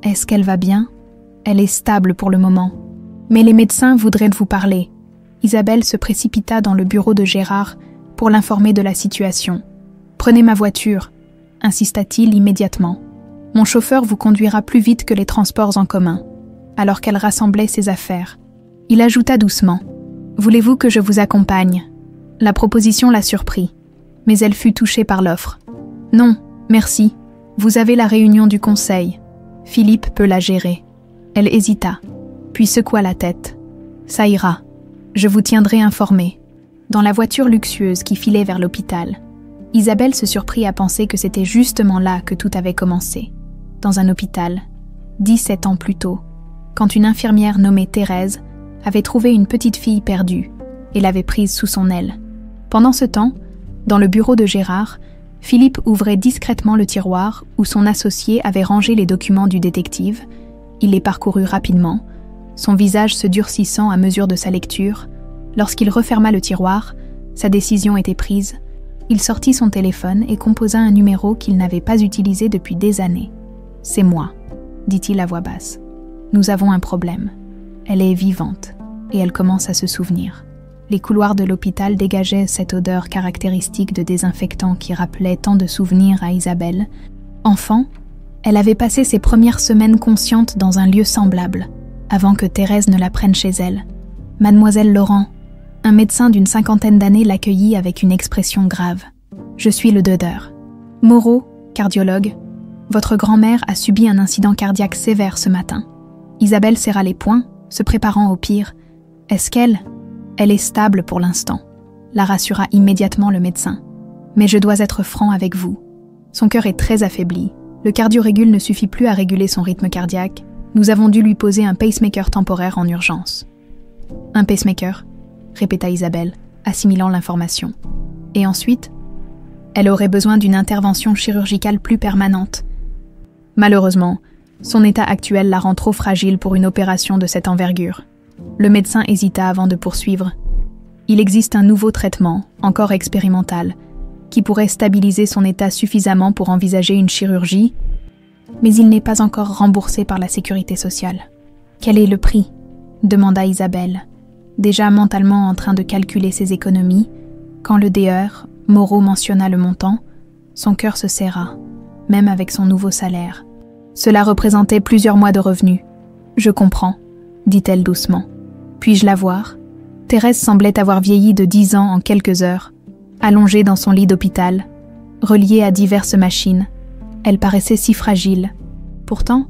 Est-ce qu'elle va bien ? Elle est stable pour le moment. Mais les médecins voudraient vous parler. » Isabelle se précipita dans le bureau de Gérard pour l'informer de la situation. « Prenez ma voiture. » insista-t-il immédiatement. « Mon chauffeur vous conduira plus vite que les transports en commun. » Alors qu'elle rassemblait ses affaires, il ajouta doucement « Voulez-vous que je vous accompagne ?» La proposition la surprit, mais elle fut touchée par l'offre. « Non, merci. Vous avez la réunion du conseil. Philippe peut la gérer. » Elle hésita, puis secoua la tête. « Ça ira. Je vous tiendrai informé. » Dans la voiture luxueuse qui filait vers l'hôpital, Isabelle se surprit à penser que c'était justement là que tout avait commencé. Dans un hôpital, 17 ans plus tôt, quand une infirmière nommée Thérèse avait trouvé une petite fille perdue et l'avait prise sous son aile. Pendant ce temps, dans le bureau de Gérard, Philippe ouvrait discrètement le tiroir où son associé avait rangé les documents du détective. Il les parcourut rapidement, son visage se durcissant à mesure de sa lecture. Lorsqu'il referma le tiroir, sa décision était prise. Il sortit son téléphone et composa un numéro qu'il n'avait pas utilisé depuis des années. « C'est moi », dit-il à voix basse. « Nous avons un problème. Elle est vivante et elle commence à se souvenir. » Les couloirs de l'hôpital dégageaient cette odeur caractéristique de désinfectant qui rappelait tant de souvenirs à Isabelle. Enfant, elle avait passé ses premières semaines conscientes dans un lieu semblable, avant que Thérèse ne la prenne chez elle. Mademoiselle Laurent, un médecin d'une 50aine d'années, l'accueillit avec une expression grave. « Je suis le Döder. Moreau, cardiologue, votre grand-mère a subi un incident cardiaque sévère ce matin. » Isabelle serra les poings, se préparant au pire. « Est-ce qu'elle... » « Elle est stable pour l'instant, » la rassura immédiatement le médecin. « Mais je dois être franc avec vous. Son cœur est très affaibli. Le cardiorégule ne suffit plus à réguler son rythme cardiaque. Nous avons dû lui poser un pacemaker temporaire en urgence. » « Un pacemaker ?» répéta Isabelle, assimilant l'information. « Et ensuite ? Elle aurait besoin d'une intervention chirurgicale plus permanente. Malheureusement, son état actuel la rend trop fragile pour une opération de cette envergure. » Le médecin hésita avant de poursuivre. « Il existe un nouveau traitement, encore expérimental, qui pourrait stabiliser son état suffisamment pour envisager une chirurgie, mais il n'est pas encore remboursé par la sécurité sociale. »« Quel est le prix ?» demanda Isabelle, déjà mentalement en train de calculer ses économies. Quand le DR, Moreau, mentionna le montant, son cœur se serra, même avec son nouveau salaire. Cela représentait plusieurs mois de revenus. « Je comprends, » dit-elle doucement. « Puis-je la voir ?» Thérèse semblait avoir vieilli de 10 ans en quelques heures, allongée dans son lit d'hôpital, reliée à diverses machines. Elle paraissait si fragile. Pourtant,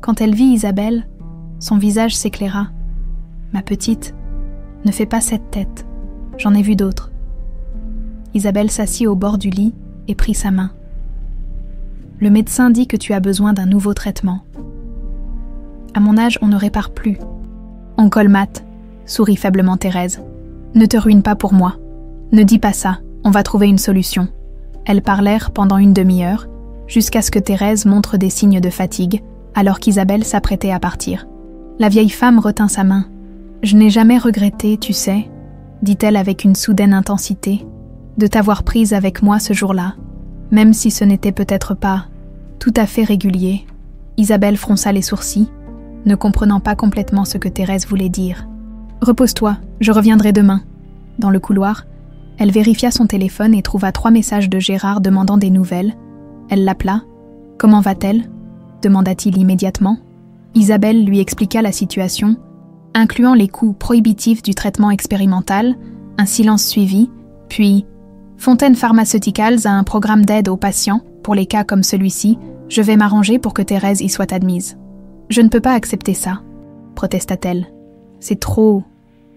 quand elle vit Isabelle, son visage s'éclaira. « Ma petite, ne fais pas cette tête, j'en ai vu d'autres. » Isabelle s'assit au bord du lit et prit sa main. « Le médecin dit que tu as besoin d'un nouveau traitement. À mon âge, on ne répare plus. » « On colmate, » sourit faiblement Thérèse. « Ne te ruine pas pour moi. Ne dis pas ça, on va trouver une solution. » Elles parlèrent pendant une demi-heure, jusqu'à ce que Thérèse montre des signes de fatigue, alors qu'Isabelle s'apprêtait à partir. La vieille femme retint sa main. « Je n'ai jamais regretté, tu sais, » dit-elle avec une soudaine intensité, « de t'avoir prise avec moi ce jour-là, même si ce n'était peut-être pas tout à fait régulier. » Isabelle fronça les sourcils, ne comprenant pas complètement ce que Thérèse voulait dire. « Repose-toi, je reviendrai demain. » Dans le couloir, elle vérifia son téléphone et trouva 3 messages de Gérard demandant des nouvelles. Elle l'appela. « Comment va-t-elle » demanda-t-il immédiatement. Isabelle lui expliqua la situation, incluant les coûts prohibitifs du traitement expérimental, un silence suivi, puis « Fontaine Pharmaceuticals a un programme d'aide aux patients, pour les cas comme celui-ci, je vais m'arranger pour que Thérèse y soit admise. » « Je ne peux pas accepter ça, » protesta-t-elle. « C'est trop.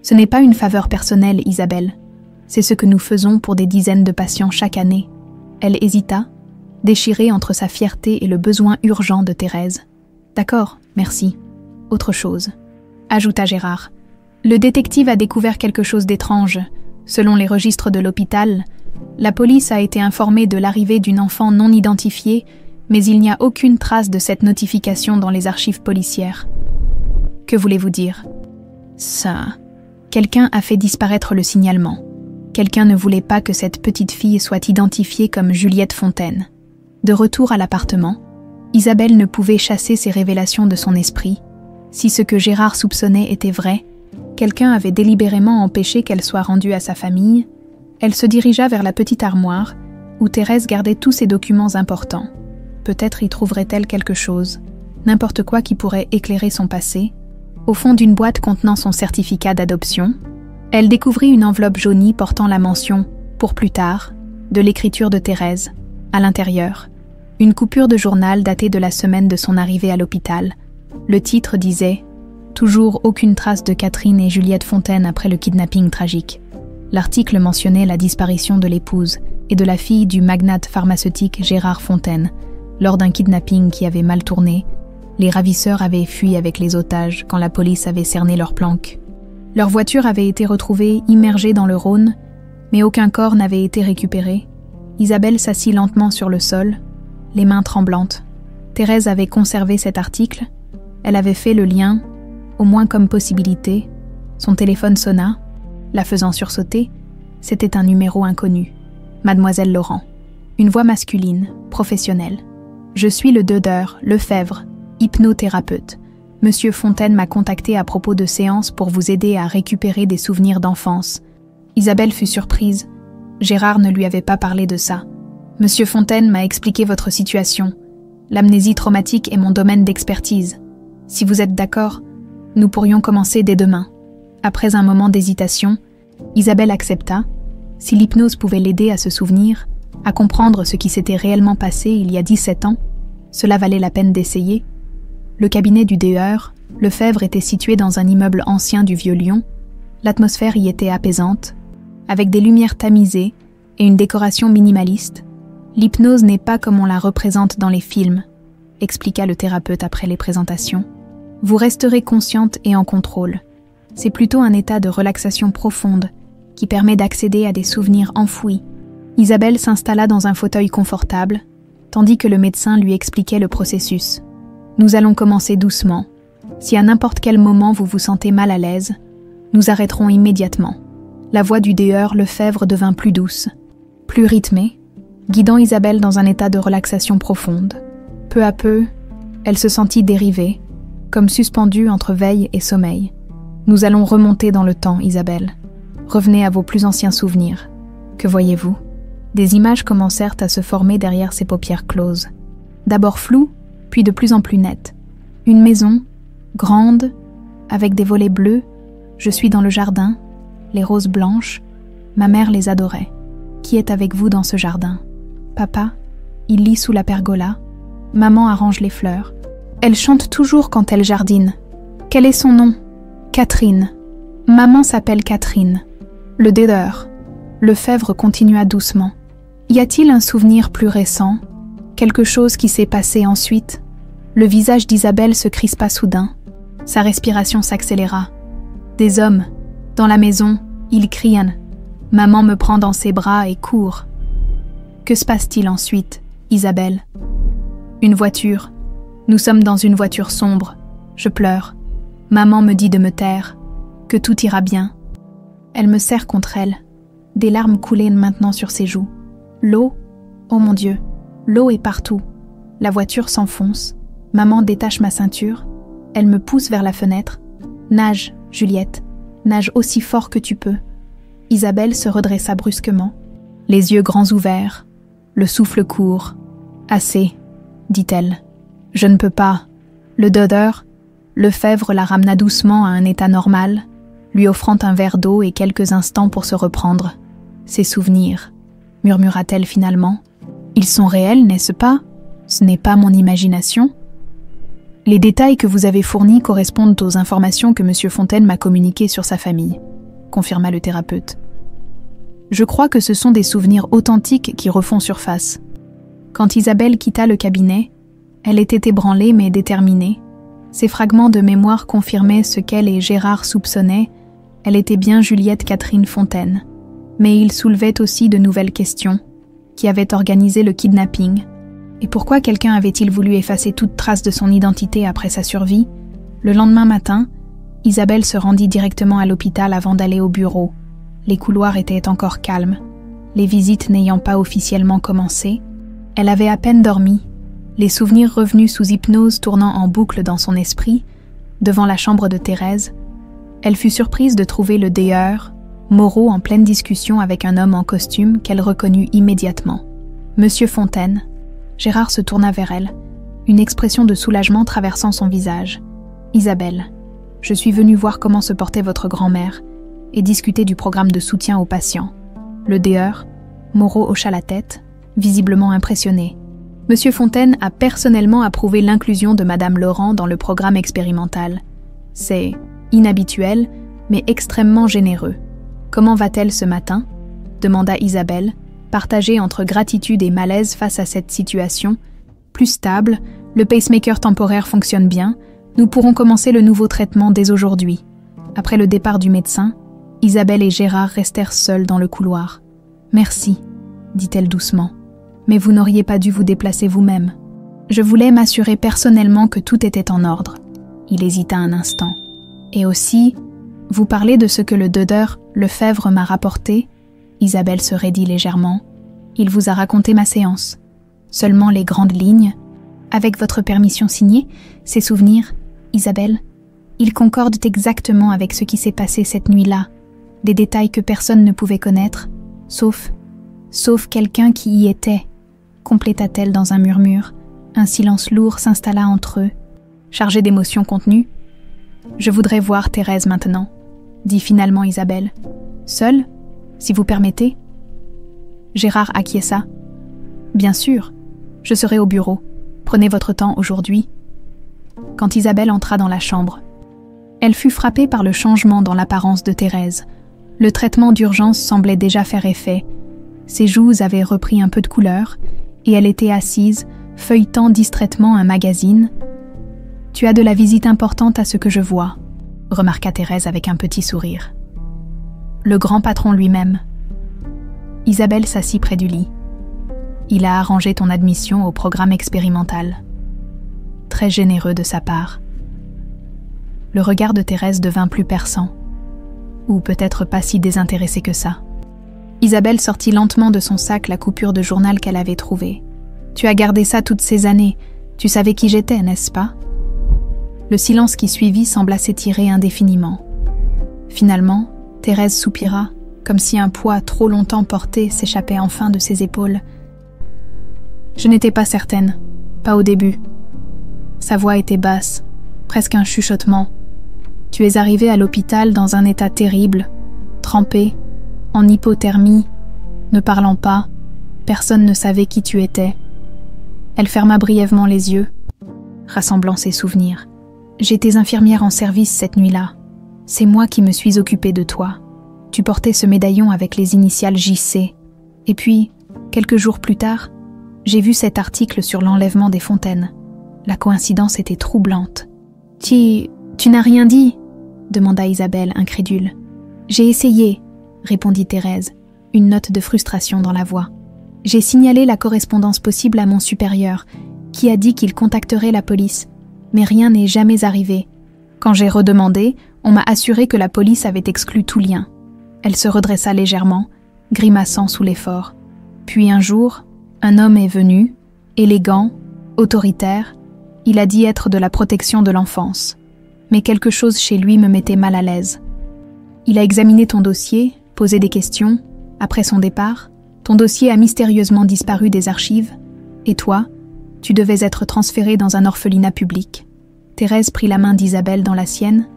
Ce n'est pas une faveur personnelle, Isabelle. C'est ce que nous faisons pour des dizaines de patients chaque année. » Elle hésita, déchirée entre sa fierté et le besoin urgent de Thérèse. « D'accord, merci. Autre chose, » ajouta Gérard. « Le détective a découvert quelque chose d'étrange. Selon les registres de l'hôpital, la police a été informée de l'arrivée d'une enfant non identifiée, mais il n'y a aucune trace de cette notification dans les archives policières. » « Que voulez-vous dire ? » « Ça... Quelqu'un a fait disparaître le signalement. Quelqu'un ne voulait pas que cette petite fille soit identifiée comme Juliette Fontaine. » De retour à l'appartement, Isabelle ne pouvait chasser ces révélations de son esprit. Si ce que Gérard soupçonnait était vrai, quelqu'un avait délibérément empêché qu'elle soit rendue à sa famille. Elle se dirigea vers la petite armoire où Thérèse gardait tous ses documents importants. Peut-être y trouverait-elle quelque chose, n'importe quoi qui pourrait éclairer son passé. Au fond d'une boîte contenant son certificat d'adoption, elle découvrit une enveloppe jaunie portant la mention « Pour plus tard » de l'écriture de Thérèse. À l'intérieur, une coupure de journal datée de la semaine de son arrivée à l'hôpital. Le titre disait « Toujours aucune trace de Catherine et Juliette Fontaine après le kidnapping tragique ». L'article mentionnait la disparition de l'épouse et de la fille du magnate pharmaceutique Gérard Fontaine. Lors d'un kidnapping qui avait mal tourné, les ravisseurs avaient fui avec les otages quand la police avait cerné leur planque. Leur voiture avait été retrouvée immergée dans le Rhône, mais aucun corps n'avait été récupéré. Isabelle s'assit lentement sur le sol, les mains tremblantes. Thérèse avait conservé cet article. Elle avait fait le lien, au moins comme possibilité. Son téléphone sonna, la faisant sursauter. C'était un numéro inconnu. Mademoiselle Laurent. Une voix masculine, professionnelle. « Je suis le Dedeur, Lefebvre, hypnothérapeute. Monsieur Fontaine m'a contacté à propos de séances pour vous aider à récupérer des souvenirs d'enfance. » Isabelle fut surprise. Gérard ne lui avait pas parlé de ça. « Monsieur Fontaine m'a expliqué votre situation. L'amnésie traumatique est mon domaine d'expertise. Si vous êtes d'accord, nous pourrions commencer dès demain. » Après un moment d'hésitation, Isabelle accepta. Si l'hypnose pouvait l'aider à se souvenir, à comprendre ce qui s'était réellement passé il y a 17 ans, cela valait la peine d'essayer. Le cabinet du DER, Lefebvre, était situé dans un immeuble ancien du Vieux-Lyon. L'atmosphère y était apaisante, avec des lumières tamisées et une décoration minimaliste. L'hypnose n'est pas comme on la représente dans les films, expliqua le thérapeute après les présentations. Vous resterez consciente et en contrôle. C'est plutôt un état de relaxation profonde qui permet d'accéder à des souvenirs enfouis. Isabelle s'installa dans un fauteuil confortable, tandis que le médecin lui expliquait le processus. Nous allons commencer doucement. Si à n'importe quel moment vous vous sentez mal à l'aise, nous arrêterons immédiatement. La voix du DER Lefebvre devint plus douce, plus rythmée, guidant Isabelle dans un état de relaxation profonde. Peu à peu, elle se sentit dérivée, comme suspendue entre veille et sommeil. Nous allons remonter dans le temps, Isabelle. Revenez à vos plus anciens souvenirs. Que voyez-vous ? Des images commencèrent à se former derrière ses paupières closes. D'abord floues, puis de plus en plus nettes. Une maison, grande, avec des volets bleus. Je suis dans le jardin, les roses blanches. Ma mère les adorait. Qui est avec vous dans ce jardin ? Papa, il lit sous la pergola. Maman arrange les fleurs. Elle chante toujours quand elle jardine. Quel est son nom ? Catherine. Maman s'appelle Catherine. Le DER. Lefebvre continua doucement. Y a-t-il un souvenir plus récent ? Quelque chose qui s'est passé ensuite ? Le visage d'Isabelle se crispa soudain. Sa respiration s'accéléra. Des hommes. Dans la maison, ils crient. Maman me prend dans ses bras et court. Que se passe-t-il ensuite, Isabelle ? Une voiture. Nous sommes dans une voiture sombre. Je pleure. Maman me dit de me taire, que tout ira bien. Elle me serre contre elle. Des larmes coulaient maintenant sur ses joues. L'eau, oh mon Dieu, l'eau est partout. La voiture s'enfonce. Maman détache ma ceinture. Elle me pousse vers la fenêtre. Nage, Juliette, nage aussi fort que tu peux. Isabelle se redressa brusquement, les yeux grands ouverts, le souffle court. Assez, dit-elle. Je ne peux pas. Le DER, Lefebvre la ramena doucement à un état normal, lui offrant un verre d'eau et quelques instants pour se reprendre. Ses souvenirs, murmura-t-elle finalement. Ils sont réels, n'est-ce pas ? Ce n'est pas mon imagination ? Les détails que vous avez fournis correspondent aux informations que M. Fontaine m'a communiquées sur sa famille, confirma le thérapeute. Je crois que ce sont des souvenirs authentiques qui refont surface. Quand Isabelle quitta le cabinet, elle était ébranlée mais déterminée. Ces fragments de mémoire confirmaient ce qu'elle et Gérard soupçonnaient. Elle était bien Juliette Catherine Fontaine. Mais ils soulevaient aussi de nouvelles questions. Qui avait organisé le kidnapping ? Et pourquoi quelqu'un avait-il voulu effacer toute trace de son identité après sa survie ? Le lendemain matin, Isabelle se rendit directement à l'hôpital avant d'aller au bureau. Les couloirs étaient encore calmes. Les visites n'ayant pas officiellement commencé, elle avait à peine dormi. Les souvenirs revenus sous hypnose tournant en boucle dans son esprit, devant la chambre de Thérèse, elle fut surprise de trouver le DER, Moreau en pleine discussion avec un homme en costume qu'elle reconnut immédiatement. Monsieur Fontaine. Gérard se tourna vers elle, une expression de soulagement traversant son visage. Isabelle, je suis venu voir comment se portait votre grand-mère et discuter du programme de soutien aux patients. Le DER, Moreau hocha la tête, visiblement impressionné. Monsieur Fontaine a personnellement approuvé l'inclusion de Madame Laurent dans le programme expérimental. C'est inhabituel, mais extrêmement généreux. Comment va-t-elle ce matin ? Demanda Isabelle, partagée entre gratitude et malaise face à cette situation. Plus stable, le pacemaker temporaire fonctionne bien, nous pourrons commencer le nouveau traitement dès aujourd'hui. Après le départ du médecin, Isabelle et Gérard restèrent seuls dans le couloir. « Merci », dit-elle doucement, « mais vous n'auriez pas dû vous déplacer vous-même. Je voulais m'assurer personnellement que tout était en ordre. » Il hésita un instant. « Et aussi, vous parlez de ce que le docteur Lefebvre m'a rapporté ?» Isabelle se raidit légèrement. « Il vous a raconté ma séance. Seulement les grandes lignes. Avec votre permission signée, ces souvenirs, Isabelle, ils concordent exactement avec ce qui s'est passé cette nuit-là. Des détails que personne ne pouvait connaître, sauf quelqu'un qui y était, compléta-t-elle dans un murmure. Un silence lourd s'installa entre eux, chargé d'émotions contenues. « Je voudrais voir Thérèse maintenant », dit finalement Isabelle. « Seule, si vous permettez ?» Gérard acquiesça. « Bien sûr, je serai au bureau. Prenez votre temps aujourd'hui. » Quand Isabelle entra dans la chambre, elle fut frappée par le changement dans l'apparence de Thérèse. Le traitement d'urgence semblait déjà faire effet. Ses joues avaient repris un peu de couleur et elle était assise, feuilletant distraitement un magazine. « Tu as de la visite importante à ce que je vois », remarqua Thérèse avec un petit sourire. « Le grand patron lui-même. » Isabelle s'assit près du lit. « Il a arrangé ton admission au programme expérimental. » Très généreux de sa part. Le regard de Thérèse devint plus perçant. Ou peut-être pas si désintéressé que ça. Isabelle sortit lentement de son sac la coupure de journal qu'elle avait trouvée. « Tu as gardé ça toutes ces années. Tu savais qui j'étais, n'est-ce pas ?» Le silence qui suivit sembla s'étirer indéfiniment. Finalement, Thérèse soupira, comme si un poids trop longtemps porté s'échappait enfin de ses épaules. « Je n'étais pas certaine, pas au début. » Sa voix était basse, presque un chuchotement. « Tu es arrivé à l'hôpital dans un état terrible, trempé, en hypothermie, ne parlant pas, personne ne savait qui tu étais. » Elle ferma brièvement les yeux, rassemblant ses souvenirs. « J'étais infirmière en service cette nuit-là. C'est moi qui me suis occupée de toi. Tu portais ce médaillon avec les initiales JC. Et puis, quelques jours plus tard, j'ai vu cet article sur l'enlèvement des Fontaines. La coïncidence était troublante. « Tu n'as rien dit ?» demanda Isabelle, incrédule. « J'ai essayé », répondit Thérèse, une note de frustration dans la voix. « J'ai signalé la correspondance possible à mon supérieur, qui a dit qu'il contacterait la police. Mais rien n'est jamais arrivé. Quand j'ai redemandé, on m'a assuré que la police avait exclu tout lien. » Elle se redressa légèrement, grimaçant sous l'effort. Puis un jour, un homme est venu, élégant, autoritaire. Il a dit être de la protection de l'enfance. Mais quelque chose chez lui me mettait mal à l'aise. Il a examiné ton dossier, posé des questions. Après son départ, ton dossier a mystérieusement disparu des archives. Et toi, tu devais être transférée dans un orphelinat public. Thérèse prit la main d'Isabelle dans la sienne.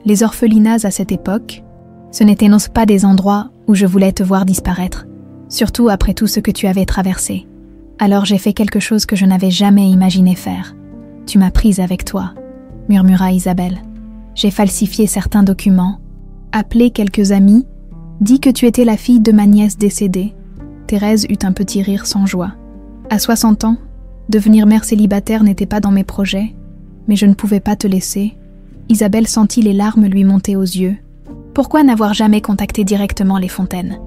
Les orphelinats à cette époque, ce n'étaient pas des endroits où je voulais te voir disparaître, surtout après tout ce que tu avais traversé. Alors j'ai fait quelque chose que je n'avais jamais imaginé faire. Tu m'as prise avec toi, murmura Isabelle. J'ai falsifié certains documents, appelé quelques amis, dit que tu étais la fille de ma nièce décédée. Thérèse eut un petit rire sans joie. À 60 ans, devenir mère célibataire n'était pas dans mes projets, mais je ne pouvais pas te laisser. Isabelle sentit les larmes lui monter aux yeux. Pourquoi n'avoir jamais contacté directement les Fontaines ?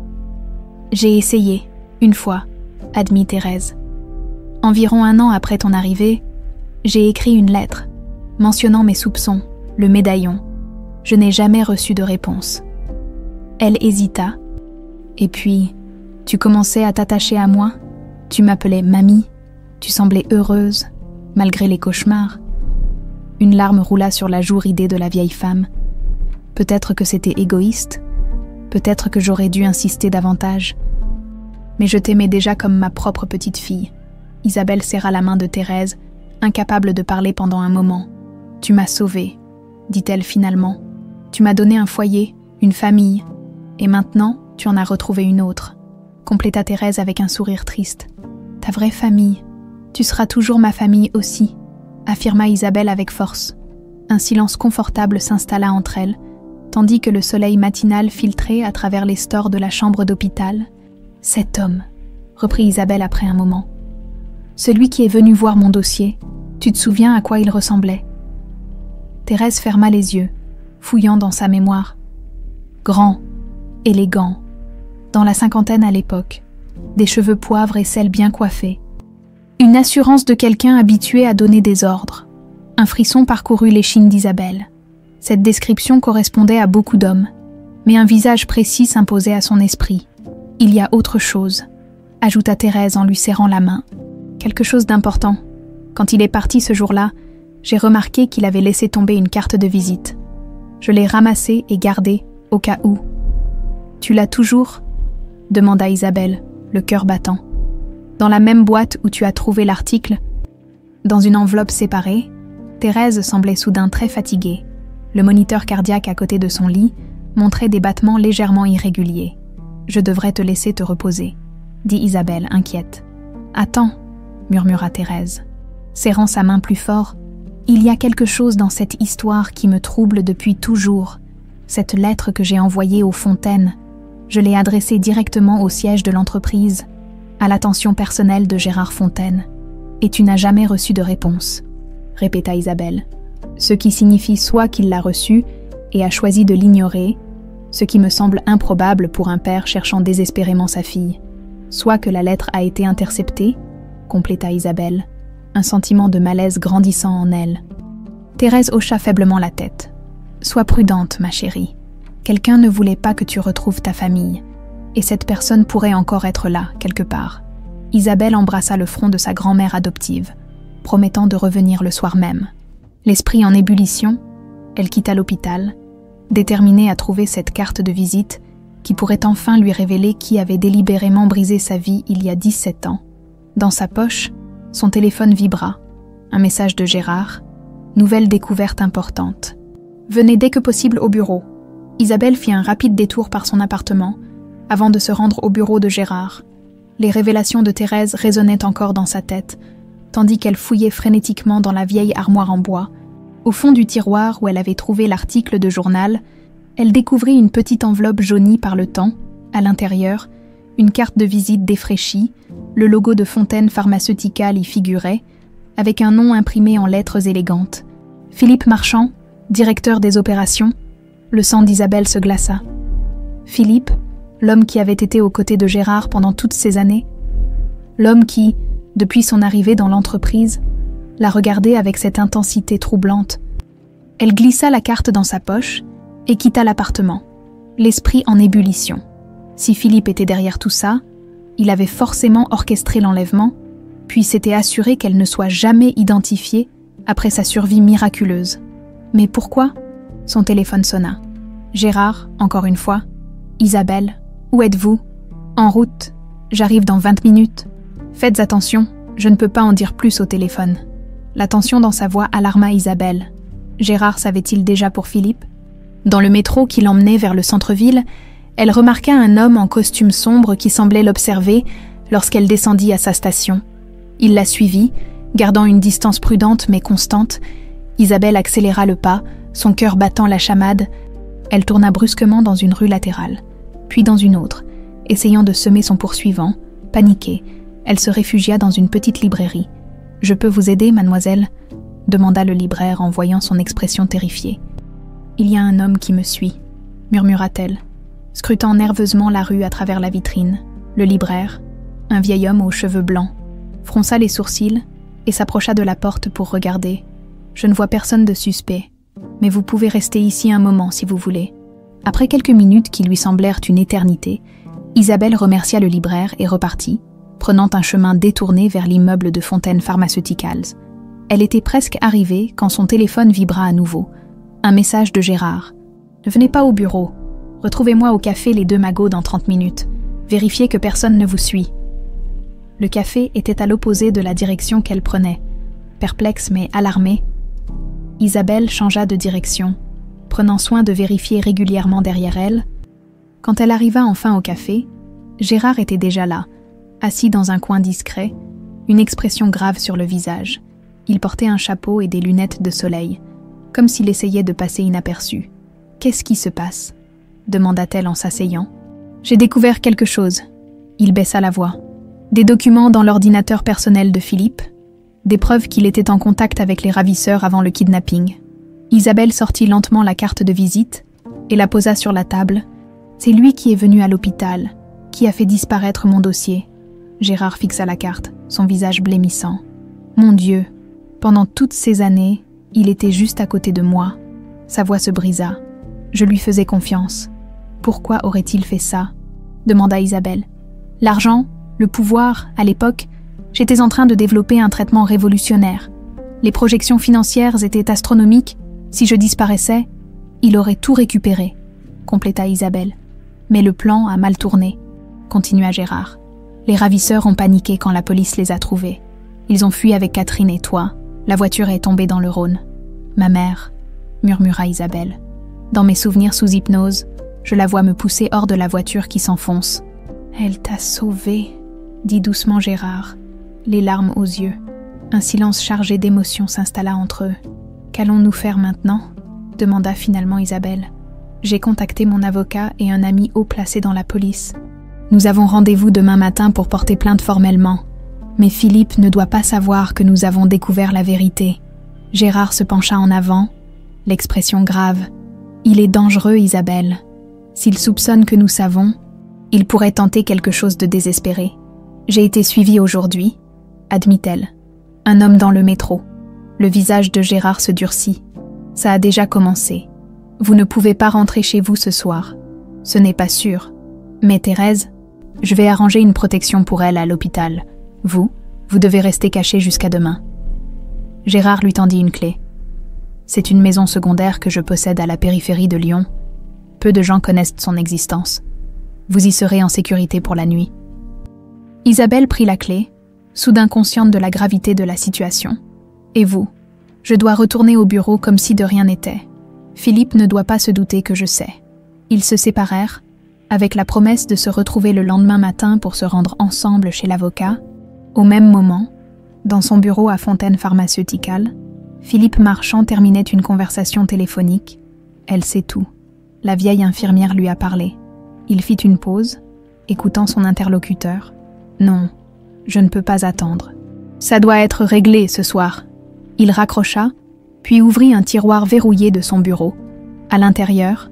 J'ai essayé, une fois, admit Thérèse. Environ 1 an après ton arrivée, j'ai écrit une lettre, mentionnant mes soupçons, le médaillon. Je n'ai jamais reçu de réponse. Elle hésita. Et puis, tu commençais à t'attacher à moi. Tu m'appelais mamie. Tu semblais heureuse, malgré les cauchemars. Une larme roula sur la joue ridée de la vieille femme. Peut-être que c'était égoïste. Peut-être que j'aurais dû insister davantage. Mais je t'aimais déjà comme ma propre petite fille. » Isabelle serra la main de Thérèse, incapable de parler pendant un moment. « Tu m'as sauvée, » dit-elle finalement. « Tu m'as donné un foyer, une famille. Et maintenant, tu en as retrouvé une autre. » Compléta Thérèse avec un sourire triste. « Ta vraie famille. Tu seras toujours ma famille aussi, » affirma Isabelle avec force. Un silence confortable s'installa entre elles, tandis que le soleil matinal filtrait à travers les stores de la chambre d'hôpital. « Cet homme, » reprit Isabelle après un moment. « Celui qui est venu voir mon dossier, tu te souviens à quoi il ressemblait ?» Thérèse ferma les yeux, fouillant dans sa mémoire. Grand, élégant, dans la cinquantaine à l'époque, des cheveux poivre et cils bien coiffés. Une assurance de quelqu'un habitué à donner des ordres. Un frisson parcourut l'échine d'Isabelle. Cette description correspondait à beaucoup d'hommes, mais un visage précis s'imposait à son esprit. « Il y a autre chose », ajouta Thérèse en lui serrant la main. « Quelque chose d'important. Quand il est parti ce jour-là, j'ai remarqué qu'il avait laissé tomber une carte de visite. Je l'ai ramassée et gardée, au cas où. »« Tu l'as toujours ?» demanda Isabelle, le cœur battant. « Dans la même boîte où tu as trouvé l'article ?» Dans une enveloppe séparée, Thérèse semblait soudain très fatiguée. Le moniteur cardiaque à côté de son lit montrait des battements légèrement irréguliers. « Je devrais te laisser te reposer, » dit Isabelle, inquiète. « Attends, » murmura Thérèse, serrant sa main plus fort. « Il y a quelque chose dans cette histoire qui me trouble depuis toujours. Cette lettre que j'ai envoyée aux Fontaine, je l'ai adressée directement au siège de l'entreprise, à l'attention personnelle de Gérard Fontaine. Et tu n'as jamais reçu de réponse, » répéta Isabelle. Ce qui signifie soit qu'il l'a reçue et a choisi de l'ignorer, ce qui me semble improbable pour un père cherchant désespérément sa fille, soit que la lettre a été interceptée, compléta Isabelle, un sentiment de malaise grandissant en elle. Thérèse hocha faiblement la tête. « Sois prudente, ma chérie. Quelqu'un ne voulait pas que tu retrouves ta famille, et cette personne pourrait encore être là, quelque part. » Isabelle embrassa le front de sa grand-mère adoptive, promettant de revenir le soir même. L'esprit en ébullition, elle quitta l'hôpital, déterminée à trouver cette carte de visite qui pourrait enfin lui révéler qui avait délibérément brisé sa vie il y a 17 ans. Dans sa poche, son téléphone vibra. Un message de Gérard. Nouvelle découverte importante. « Venez dès que possible au bureau. » Isabelle fit un rapide détour par son appartement avant de se rendre au bureau de Gérard. Les révélations de Thérèse résonnaient encore dans sa tête, tandis qu'elle fouillait frénétiquement dans la vieille armoire en bois. Au fond du tiroir où elle avait trouvé l'article de journal, elle découvrit une petite enveloppe jaunie par le temps. À l'intérieur, une carte de visite défraîchie, le logo de Fontaine Pharmaceuticals y figurait, avec un nom imprimé en lettres élégantes. Philippe Marchand, directeur des opérations. Le sang d'Isabelle se glaça. Philippe, l'homme qui avait été aux côtés de Gérard pendant toutes ces années, l'homme qui, depuis son arrivée dans l'entreprise, la regardait avec cette intensité troublante. Elle glissa la carte dans sa poche et quitta l'appartement, l'esprit en ébullition. Si Philippe était derrière tout ça, il avait forcément orchestré l'enlèvement, puis s'était assuré qu'elle ne soit jamais identifiée après sa survie miraculeuse. Mais pourquoi ? Son téléphone sonna. Gérard, encore une fois. Isabelle, où êtes-vous ? En route. J'arrive dans 20 minutes. Faites attention, je ne peux pas en dire plus au téléphone. La tension dans sa voix alarma Isabelle. Gérard savait-il déjà pour Philippe ? Dans le métro qui l'emmenait vers le centre-ville, elle remarqua un homme en costume sombre qui semblait l'observer lorsqu'elle descendit à sa station. Il la suivit, gardant une distance prudente mais constante. Isabelle accéléra le pas, son cœur battant la chamade. Elle tourna brusquement dans une rue latérale, puis dans une autre, essayant de semer son poursuivant. Paniquée, elle se réfugia dans une petite librairie. « Je peux vous aider, mademoiselle ?» demanda le libraire en voyant son expression terrifiée. « Il y a un homme qui me suit » murmura-t-elle, scrutant nerveusement la rue à travers la vitrine. Le libraire, un vieil homme aux cheveux blancs, fronça les sourcils et s'approcha de la porte pour regarder. « Je ne vois personne de suspect, mais vous pouvez rester ici un moment si vous voulez. » Après quelques minutes qui lui semblèrent une éternité, Isabelle remercia le libraire et repartit, prenant un chemin détourné vers l'immeuble de Fontaine Pharmaceuticals. Elle était presque arrivée quand son téléphone vibra à nouveau. Un message de Gérard. « Ne venez pas au bureau. Retrouvez-moi au café Les Deux Magots dans 30 minutes. Vérifiez que personne ne vous suit. » Le café était à l'opposé de la direction qu'elle prenait. Perplexe mais alarmée, Isabelle changea de direction, prenant soin de vérifier régulièrement derrière elle. Quand elle arriva enfin au café, Gérard était déjà là, assis dans un coin discret, une expression grave sur le visage. Il portait un chapeau et des lunettes de soleil, comme s'il essayait de passer inaperçu. « Qu'est-ce qui se passe ?» demanda-t-elle en s'asseyant. « J'ai découvert quelque chose. » Il baissa la voix. « Des documents dans l'ordinateur personnel de Philippe, des preuves qu'il était en contact avec les ravisseurs avant le kidnapping. » Isabelle sortit lentement la carte de visite et la posa sur la table. « C'est lui qui est venu à l'hôpital, qui a fait disparaître mon dossier. » Gérard fixa la carte, son visage blêmissant. « Mon Dieu, pendant toutes ces années, il était juste à côté de moi. » Sa voix se brisa. « Je lui faisais confiance. Pourquoi aurait-il fait ça ?» demanda Isabelle. « L'argent, le pouvoir, à l'époque, j'étais en train de développer un traitement révolutionnaire. Les projections financières étaient astronomiques. Si je disparaissais, il aurait tout récupéré, » compléta Isabelle. « Mais le plan a mal tourné, » continua Gérard. « Les ravisseurs ont paniqué quand la police les a trouvés. Ils ont fui avec Catherine et toi. La voiture est tombée dans le Rhône. »« Ma mère, » murmura Isabelle. « Dans mes souvenirs sous hypnose, je la vois me pousser hors de la voiture qui s'enfonce. »« Elle t'a sauvée, » dit doucement Gérard, les larmes aux yeux. Un silence chargé d'émotions s'installa entre eux. « Qu'allons-nous faire maintenant ?» demanda finalement Isabelle. « J'ai contacté mon avocat et un ami haut placé dans la police. Nous avons rendez-vous demain matin pour porter plainte formellement. Mais Philippe ne doit pas savoir que nous avons découvert la vérité. » Gérard se pencha en avant, l'expression grave. « Il est dangereux, Isabelle. S'il soupçonne que nous savons, il pourrait tenter quelque chose de désespéré. J'ai été suivie aujourd'hui, » admit-elle. « Un homme dans le métro. » Le visage de Gérard se durcit. « Ça a déjà commencé. Vous ne pouvez pas rentrer chez vous ce soir. Ce n'est pas sûr. Mais Thérèse, je vais arranger une protection pour elle à l'hôpital. Vous devez rester caché jusqu'à demain. » Gérard lui tendit une clé. « C'est une maison secondaire que je possède à la périphérie de Lyon. Peu de gens connaissent son existence. Vous y serez en sécurité pour la nuit. » Isabelle prit la clé, soudain consciente de la gravité de la situation. « Et vous ? Je dois retourner au bureau comme si de rien n'était. Philippe ne doit pas se douter que je sais. » Ils se séparèrent, avec la promesse de se retrouver le lendemain matin pour se rendre ensemble chez l'avocat. Au même moment, dans son bureau à Fontaine Pharmaceuticals, Philippe Marchand terminait une conversation téléphonique. Elle sait tout. La vieille infirmière lui a parlé. Il fit une pause, écoutant son interlocuteur. « Non, je ne peux pas attendre. Ça doit être réglé ce soir. » Il raccrocha, puis ouvrit un tiroir verrouillé de son bureau. À l'intérieur,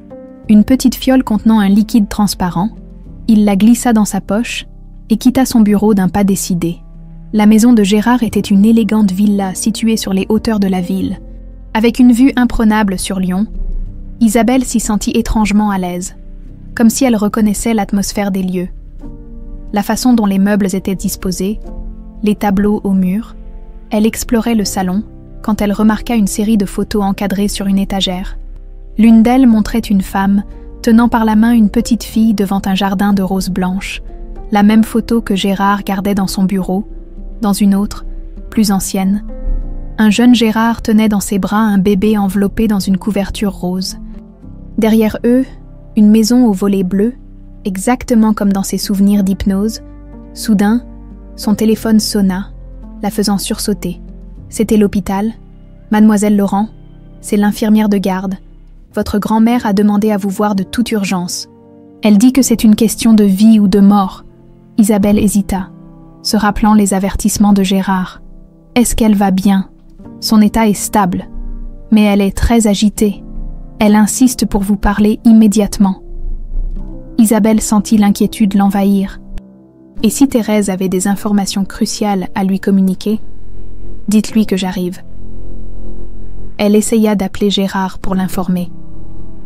une petite fiole contenant un liquide transparent. Il la glissa dans sa poche et quitta son bureau d'un pas décidé. La maison de Gérard était une élégante villa située sur les hauteurs de la ville. Avec une vue imprenable sur Lyon, Isabelle s'y sentit étrangement à l'aise, comme si elle reconnaissait l'atmosphère des lieux. La façon dont les meubles étaient disposés, les tableaux au mur, elle explorait le salon quand elle remarqua une série de photos encadrées sur une étagère. L'une d'elles montrait une femme tenant par la main une petite fille devant un jardin de roses blanches, la même photo que Gérard gardait dans son bureau. Dans une autre, plus ancienne, un jeune Gérard tenait dans ses bras un bébé enveloppé dans une couverture rose. Derrière eux, une maison aux volets bleus, exactement comme dans ses souvenirs d'hypnose. Soudain, son téléphone sonna, la faisant sursauter. C'était l'hôpital. « Mademoiselle Laurent, c'est l'infirmière de garde. Votre grand-mère a demandé à vous voir de toute urgence. Elle dit que c'est une question de vie ou de mort. » Isabelle hésita, se rappelant les avertissements de Gérard. Est-ce qu'elle va bien ? Son état est stable, mais elle est très agitée. Elle insiste pour vous parler immédiatement. Isabelle sentit l'inquiétude l'envahir. Et si Thérèse avait des informations cruciales à lui communiquer ? Dites-lui que j'arrive. Elle essaya d'appeler Gérard pour l'informer,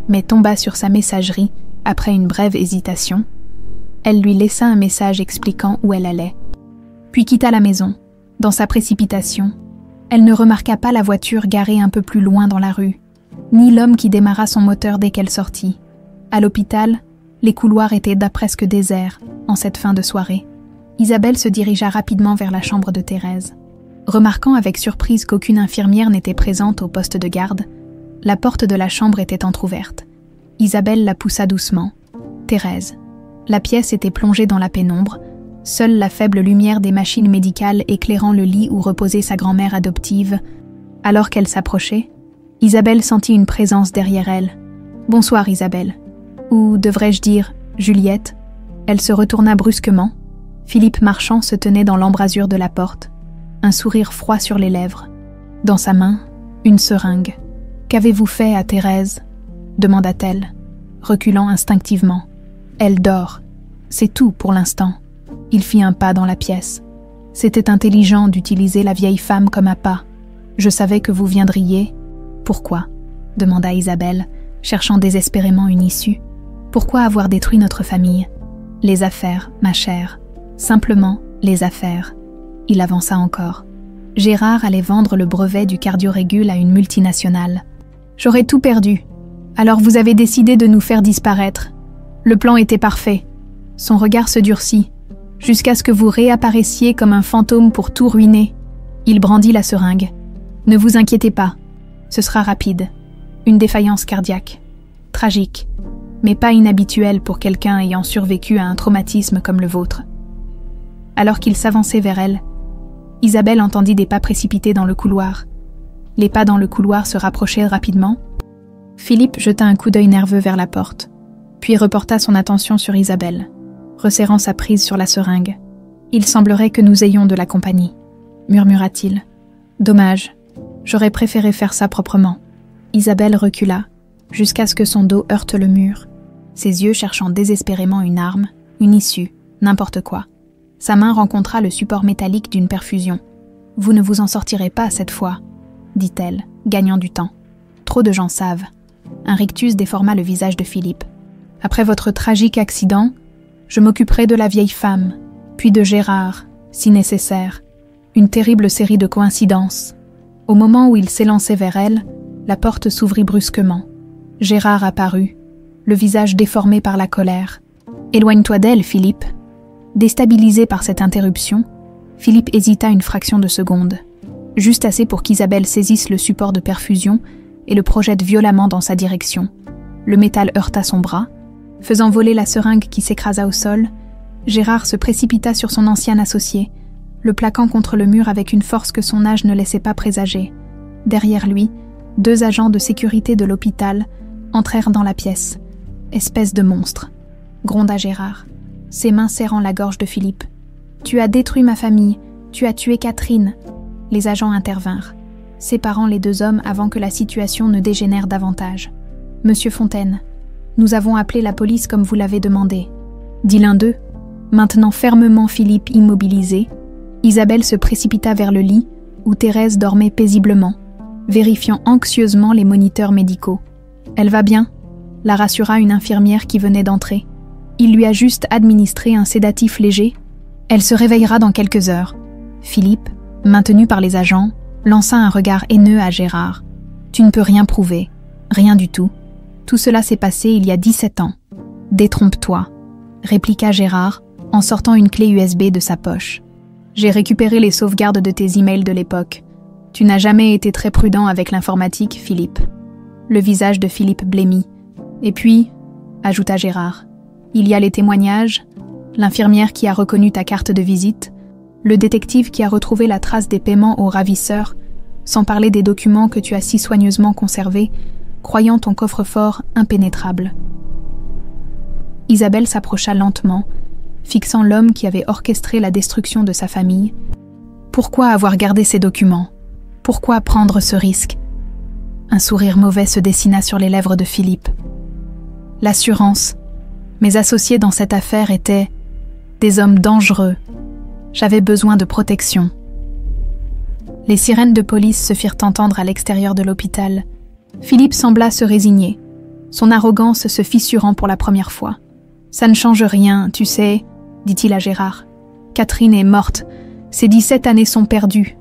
mais tomba sur sa messagerie après une brève hésitation. Elle lui laissa un message expliquant où elle allait, puis quitta la maison. Dans sa précipitation, elle ne remarqua pas la voiture garée un peu plus loin dans la rue, ni l'homme qui démarra son moteur dès qu'elle sortit. À l'hôpital, Les couloirs étaient presque déserts en cette fin de soirée. Isabelle se dirigea rapidement vers la chambre de Thérèse. Remarquant avec surprise qu'aucune infirmière n'était présente au poste de garde, la porte de la chambre était entr'ouverte. Isabelle la poussa doucement. Thérèse. La pièce était plongée dans la pénombre, seule la faible lumière des machines médicales éclairant le lit où reposait sa grand-mère adoptive. Alors qu'elle s'approchait, Isabelle sentit une présence derrière elle. « Bonsoir Isabelle. » Ou devrais-je dire « Juliette ?» Elle se retourna brusquement. Philippe Marchand se tenait dans l'embrasure de la porte, un sourire froid sur les lèvres. Dans sa main, une seringue. « Qu'avez-vous fait à Thérèse ?» demanda-t-elle, reculant instinctivement. « Elle dort. C'est tout pour l'instant. » Il fit un pas dans la pièce. C'était intelligent d'utiliser la vieille femme comme appât. « Je savais que vous viendriez. »« Pourquoi ?» demanda Isabelle, cherchant désespérément une issue. « Pourquoi avoir détruit notre famille ?»« Les affaires, ma chère. Simplement les affaires. » Il avança encore. Gérard allait vendre le brevet du cardiorégule à une multinationale. « J'aurais tout perdu. Alors vous avez décidé de nous faire disparaître. Le plan était parfait. » Son regard se durcit, jusqu'à ce que vous réapparaissiez comme un fantôme pour tout ruiner. Il brandit la seringue. « Ne vous inquiétez pas. Ce sera rapide. Une défaillance cardiaque. Tragique, mais pas inhabituelle pour quelqu'un ayant survécu à un traumatisme comme le vôtre. » Alors qu'il s'avançait vers elle, Isabelle entendit des pas précipités dans le couloir. Les pas dans le couloir se rapprochaient rapidement. Philippe jeta un coup d'œil nerveux vers la porte, puis reporta son attention sur Isabelle, resserrant sa prise sur la seringue. « Il semblerait que nous ayons de la compagnie, » murmura-t-il. « Dommage, j'aurais préféré faire ça proprement. » Isabelle recula, jusqu'à ce que son dos heurte le mur, ses yeux cherchant désespérément une arme, une issue, n'importe quoi. Sa main rencontra le support métallique d'une perfusion. « Vous ne vous en sortirez pas cette fois, » dit-elle, gagnant du temps. « Trop de gens savent. » Un rictus déforma le visage de Philippe. « Après votre tragique accident, je m'occuperai de la vieille femme, puis de Gérard, si nécessaire. » Une terrible série de coïncidences. Au moment où il s'élançait vers elle, la porte s'ouvrit brusquement. Gérard apparut, le visage déformé par la colère. « Éloigne-toi d'elle, Philippe. » Déstabilisé par cette interruption, Philippe hésita une fraction de seconde, juste assez pour qu'Isabelle saisisse le support de perfusion et le projette violemment dans sa direction. Le métal heurta son bras. Faisant voler la seringue qui s'écrasa au sol, Gérard se précipita sur son ancien associé, le plaquant contre le mur avec une force que son âge ne laissait pas présager. Derrière lui, 2 agents de sécurité de l'hôpital entrèrent dans la pièce. « Espèce de monstre !» gronda Gérard, ses mains serrant la gorge de Philippe. « Tu as détruit ma famille, tu as tué Catherine !» Les agents intervinrent, séparant les 2 hommes avant que la situation ne dégénère davantage. « Monsieur Fontaine, nous avons appelé la police comme vous l'avez demandé, » dit l'un d'eux. Maintenant fermement Philippe immobilisé, Isabelle se précipita vers le lit où Thérèse dormait paisiblement, vérifiant anxieusement les moniteurs médicaux. « Elle va bien ?» la rassura une infirmière qui venait d'entrer. « Il lui a juste administré un sédatif léger. Elle se réveillera dans quelques heures. » Philippe, maintenu par les agents, lança un regard haineux à Gérard. « Tu ne peux rien prouver. Rien du tout. Tout cela s'est passé il y a 17 ans. Détrompe-toi, » répliqua Gérard en sortant une clé USB de sa poche. « J'ai récupéré les sauvegardes de tes emails de l'époque. Tu n'as jamais été très prudent avec l'informatique, Philippe. » Le visage de Philippe blêmit. « Et puis, » ajouta Gérard, « il y a les témoignages, l'infirmière qui a reconnu ta carte de visite, le détective qui a retrouvé la trace des paiements aux ravisseurs, sans parler des documents que tu as si soigneusement conservés, croyant ton coffre-fort impénétrable. » Isabelle s'approcha lentement, fixant l'homme qui avait orchestré la destruction de sa famille. Pourquoi avoir gardé ces documents? Pourquoi prendre ce risque? Un sourire mauvais se dessina sur les lèvres de Philippe. L'assurance. Mes associés dans cette affaire étaient des hommes dangereux. J'avais besoin de protection. Les sirènes de police se firent entendre à l'extérieur de l'hôpital. Philippe sembla se résigner, son arrogance se fissurant pour la première fois. « Ça ne change rien, tu sais, » dit-il à Gérard. « Catherine est morte. Ces 17 années sont perdues. »«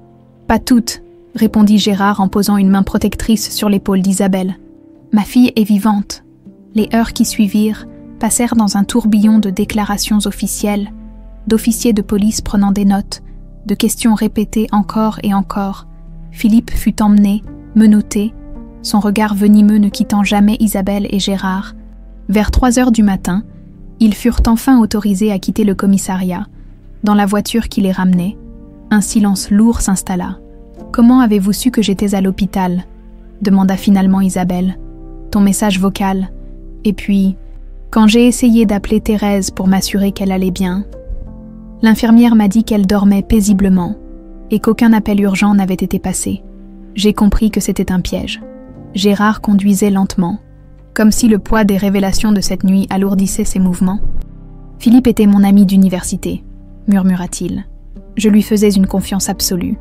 Pas toutes, » répondit Gérard en posant une main protectrice sur l'épaule d'Isabelle. « Ma fille est vivante. » Les heures qui suivirent passèrent dans un tourbillon de déclarations officielles, d'officiers de police prenant des notes, de questions répétées encore et encore. Philippe fut emmené, menotté, son regard venimeux ne quittant jamais Isabelle et Gérard. Vers 3 heures du matin, ils furent enfin autorisés à quitter le commissariat. Dans la voiture qui les ramenait, un silence lourd s'installa. « Comment avez-vous su que j'étais à l'hôpital » demanda finalement Isabelle. « Ton message vocal. Et puis, quand j'ai essayé d'appeler Thérèse pour m'assurer qu'elle allait bien, l'infirmière m'a dit qu'elle dormait paisiblement et qu'aucun appel urgent n'avait été passé. J'ai compris que c'était un piège. » Gérard conduisait lentement, comme si le poids des révélations de cette nuit alourdissait ses mouvements. « Philippe était mon ami d'université, » murmura-t-il. « Je lui faisais une confiance absolue. »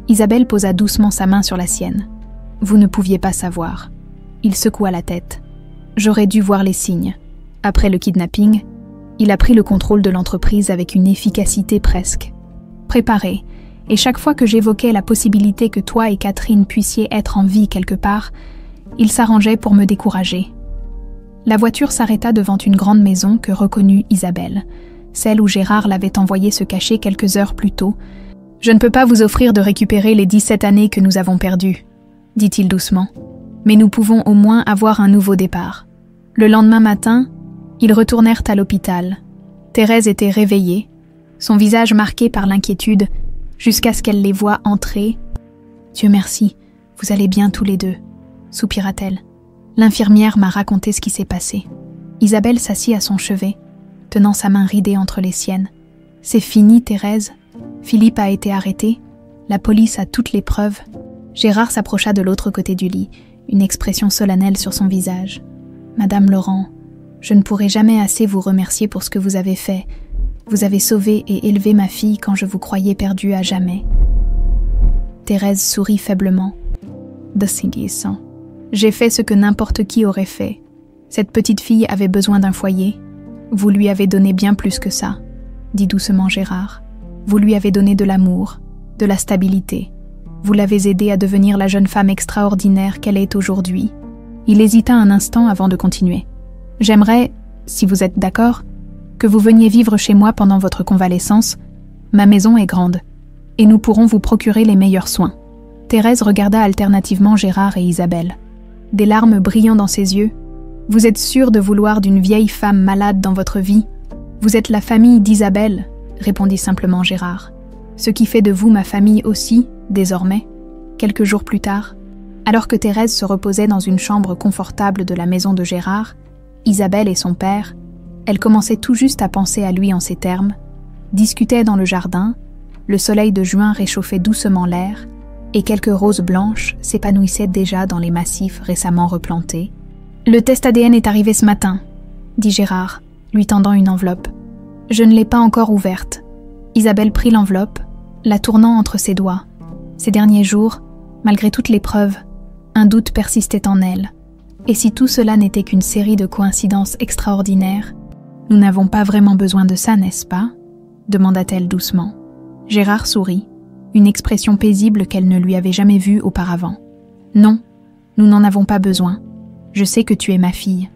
Isabelle posa doucement sa main sur la sienne. « Vous ne pouviez pas savoir. » Il secoua la tête. « J'aurais dû voir les signes. Après le kidnapping, il a pris le contrôle de l'entreprise avec une efficacité presque préparée, et chaque fois que j'évoquais la possibilité que toi et Catherine puissiez être en vie quelque part, il s'arrangeait pour me décourager. » La voiture s'arrêta devant une grande maison que reconnut Isabelle, celle où Gérard l'avait envoyé se cacher quelques heures plus tôt. « Je ne peux pas vous offrir de récupérer les 17 années que nous avons perdues, » dit-il doucement, « mais nous pouvons au moins avoir un nouveau départ. » Le lendemain matin, ils retournèrent à l'hôpital. Thérèse était réveillée, son visage marqué par l'inquiétude, jusqu'à ce qu'elle les voie entrer. « Dieu merci, vous allez bien tous les deux, » soupira-t-elle. L'infirmière m'a raconté ce qui s'est passé. Isabelle s'assit à son chevet, tenant sa main ridée entre les siennes. « C'est fini, Thérèse. Philippe a été arrêté. La police a toutes les preuves. » Gérard s'approcha de l'autre côté du lit, une expression solennelle sur son visage. « Madame Laurent, je ne pourrai jamais assez vous remercier pour ce que vous avez fait. Vous avez sauvé et élevé ma fille quand je vous croyais perdue à jamais. » Thérèse sourit faiblement. « Dessingissant. J'ai fait ce que n'importe qui aurait fait. Cette petite fille avait besoin d'un foyer. Vous lui avez donné bien plus que ça, » dit doucement Gérard. « Vous lui avez donné de l'amour, de la stabilité. Vous l'avez aidée à devenir la jeune femme extraordinaire qu'elle est aujourd'hui. » Il hésita un instant avant de continuer. « J'aimerais, si vous êtes d'accord, que vous veniez vivre chez moi pendant votre convalescence. Ma maison est grande, et nous pourrons vous procurer les meilleurs soins. » Thérèse regarda alternativement Gérard et Isabelle, des larmes brillant dans ses yeux. « Vous êtes sûr de vouloir d'une vieille femme malade dans votre vie ? Vous êtes la famille d'Isabelle, » répondit simplement Gérard. « Ce qui fait de vous ma famille aussi, désormais. » Quelques jours plus tard, alors que Thérèse se reposait dans une chambre confortable de la maison de Gérard, Isabelle et son père, elle commençait tout juste à penser à lui en ces termes, discutaient dans le jardin, le soleil de juin réchauffait doucement l'air, et quelques roses blanches s'épanouissaient déjà dans les massifs récemment replantés. « Le test ADN est arrivé ce matin, » dit Gérard, lui tendant une enveloppe. « Je ne l'ai pas encore ouverte. » Isabelle prit l'enveloppe, la tournant entre ses doigts. Ces derniers jours, malgré toutes les preuves, un doute persistait en elle. Et si tout cela n'était qu'une série de coïncidences extraordinaires, « Nous n'avons pas vraiment besoin de ça, n'est-ce pas ?» demanda-t-elle doucement. Gérard sourit, une expression paisible qu'elle ne lui avait jamais vue auparavant. « Non, nous n'en avons pas besoin. Je sais que tu es ma fille.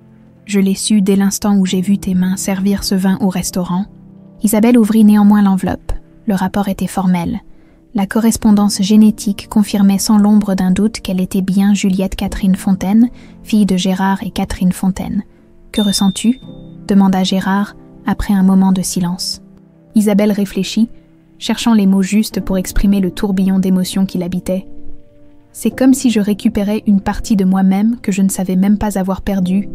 Je l'ai su dès l'instant où j'ai vu tes mains servir ce vin au restaurant. » Isabelle ouvrit néanmoins l'enveloppe. Le rapport était formel. La correspondance génétique confirmait sans l'ombre d'un doute qu'elle était bien Juliette Catherine Fontaine, fille de Gérard et Catherine Fontaine. « Que ressens-tu » demanda Gérard après un moment de silence. Isabelle réfléchit, cherchant les mots justes pour exprimer le tourbillon d'émotions qui l'habitait. « C'est comme si je récupérais une partie de moi-même que je ne savais même pas avoir perdue,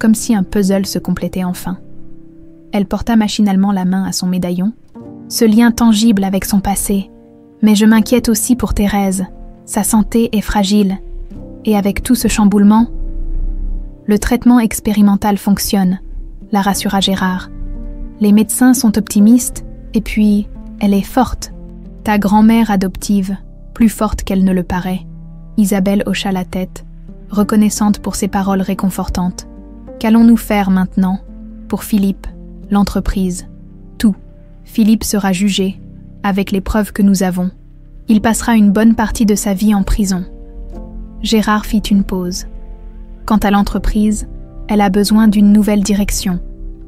comme si un puzzle se complétait enfin. » Elle porta machinalement la main à son médaillon. Ce lien tangible avec son passé. Mais je m'inquiète aussi pour Thérèse. Sa santé est fragile. Et avec tout ce chamboulement, le traitement expérimental fonctionne, la rassura Gérard. Les médecins sont optimistes, et puis, elle est forte. Ta grand-mère adoptive, plus forte qu'elle ne le paraît. Isabelle hocha la tête, reconnaissante pour ses paroles réconfortantes. Qu'allons-nous faire maintenant, pour Philippe, l'entreprise, tout. Philippe sera jugé, avec les preuves que nous avons. Il passera une bonne partie de sa vie en prison. Gérard fit une pause. Quant à l'entreprise, elle a besoin d'une nouvelle direction,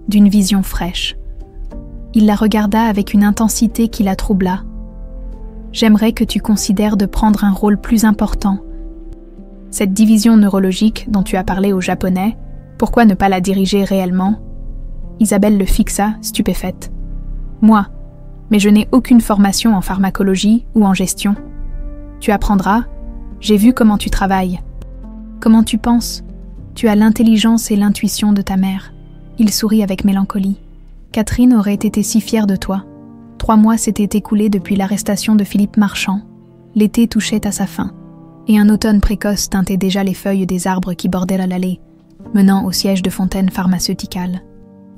d'une vision fraîche. Il la regarda avec une intensité qui la troubla. « J'aimerais que tu considères de prendre un rôle plus important. Cette division neurologique dont tu as parlé aux Japonais, pourquoi ne pas la diriger réellement ?» Isabelle le fixa, stupéfaite. « Moi, mais je n'ai aucune formation en pharmacologie ou en gestion. Tu apprendras, j'ai vu comment tu travailles. Comment tu penses ? Tu as l'intelligence et l'intuition de ta mère. » Il sourit avec mélancolie. Catherine aurait été si fière de toi. 3 mois s'étaient écoulés depuis l'arrestation de Philippe Marchand. L'été touchait à sa fin, et un automne précoce teintait déjà les feuilles des arbres qui bordaient l'allée, menant au siège de Fontaine Pharmaceuticals.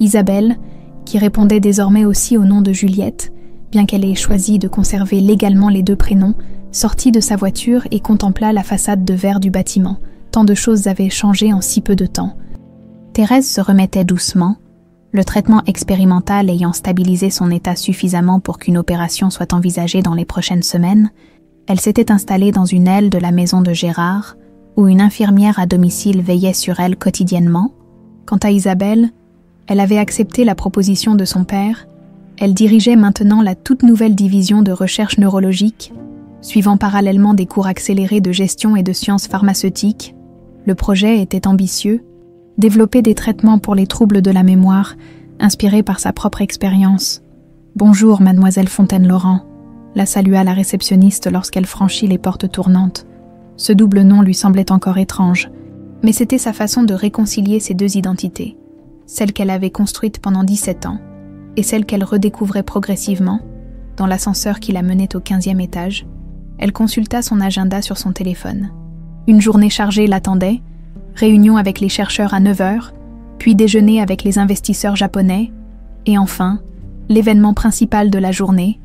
Isabelle, qui répondait désormais aussi au nom de Juliette, bien qu'elle ait choisi de conserver légalement les 2 prénoms, sortit de sa voiture et contempla la façade de verre du bâtiment. Tant de choses avaient changé en si peu de temps. Thérèse se remettait doucement, le traitement expérimental ayant stabilisé son état suffisamment pour qu'une opération soit envisagée dans les prochaines semaines. Elle s'était installée dans une aile de la maison de Gérard, où une infirmière à domicile veillait sur elle quotidiennement. Quant à Isabelle, elle avait accepté la proposition de son père. Elle dirigeait maintenant la toute nouvelle division de recherche neurologique, suivant parallèlement des cours accélérés de gestion et de sciences pharmaceutiques. Le projet était ambitieux, développer des traitements pour les troubles de la mémoire, inspirés par sa propre expérience. « Bonjour, mademoiselle Fontaine-Laurent », la salua la réceptionniste lorsqu'elle franchit les portes tournantes. Ce double nom lui semblait encore étrange, mais c'était sa façon de réconcilier ces 2 identités, celle qu'elle avait construite pendant 17 ans, et celle qu'elle redécouvrait progressivement, dans l'ascenseur qui la menait au 15e étage. Elle consulta son agenda sur son téléphone. Une journée chargée l'attendait, réunion avec les chercheurs à 9h, puis déjeuner avec les investisseurs japonais, et enfin, l'événement principal de la journée,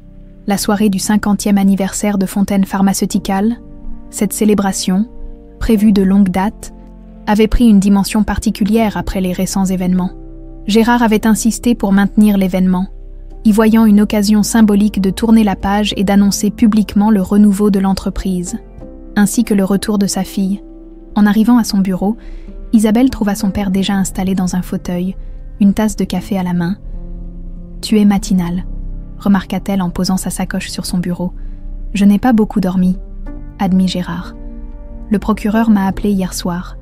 la soirée du 50e anniversaire de Fontaine Pharmaceuticals. Cette célébration, prévue de longue date, avait pris une dimension particulière après les récents événements. Gérard avait insisté pour maintenir l'événement, y voyant une occasion symbolique de tourner la page et d'annoncer publiquement le renouveau de l'entreprise, ainsi que le retour de sa fille. En arrivant à son bureau, Isabelle trouva son père déjà installé dans un fauteuil, une tasse de café à la main. « Tu es matinale », remarqua-t-elle en posant sa sacoche sur son bureau. « Je n'ai pas beaucoup dormi », admit Gérard. « Le procureur m'a appelé hier soir.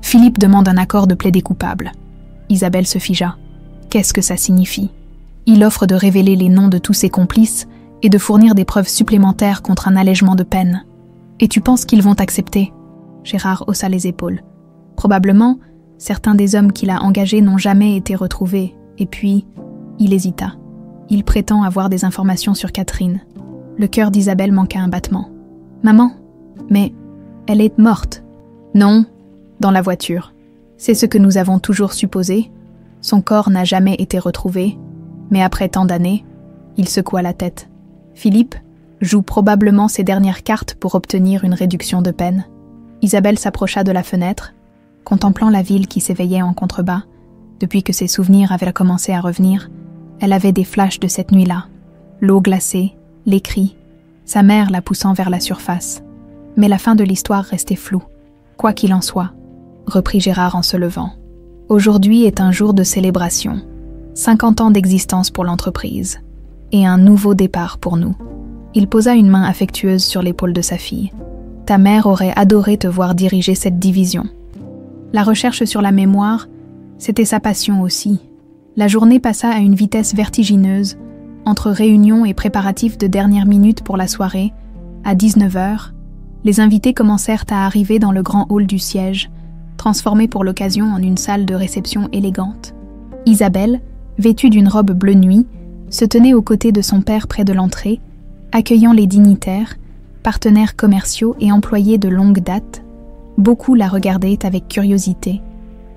Philippe demande un accord de plaider coupable. » Isabelle se figea. « Qu'est-ce que ça signifie ? Il offre de révéler les noms de tous ses complices et de fournir des preuves supplémentaires contre un allègement de peine. Et tu penses qu'ils vont accepter ?» Gérard haussa les épaules. Probablement, certains des hommes qu'il a engagés n'ont jamais été retrouvés, et puis, il hésita. Il prétend avoir des informations sur Catherine. Le cœur d'Isabelle manqua un battement. « Maman, mais elle est morte. »« Non, dans la voiture. C'est ce que nous avons toujours supposé. Son corps n'a jamais été retrouvé, mais après tant d'années, il secoua la tête. Philippe joue probablement ses dernières cartes pour obtenir une réduction de peine. » Isabelle s'approcha de la fenêtre, contemplant la ville qui s'éveillait en contrebas. Depuis que ses souvenirs avaient commencé à revenir, elle avait des flashs de cette nuit-là. L'eau glacée, les cris, sa mère la poussant vers la surface. Mais la fin de l'histoire restait floue. Quoi qu'il en soit, reprit Gérard en se levant. Aujourd'hui est un jour de célébration. 50 ans d'existence pour l'entreprise. Et un nouveau départ pour nous. Il posa une main affectueuse sur l'épaule de sa fille. Ta mère aurait adoré te voir diriger cette division. La recherche sur la mémoire, c'était sa passion aussi. La journée passa à une vitesse vertigineuse, entre réunions et préparatifs de dernière minute pour la soirée. À 19h, les invités commencèrent à arriver dans le grand hall du siège, transformé pour l'occasion en une salle de réception élégante. Isabelle, vêtue d'une robe bleu nuit, se tenait aux côtés de son père près de l'entrée, accueillant les dignitaires, partenaires commerciaux et employés de longue date. Beaucoup la regardaient avec curiosité.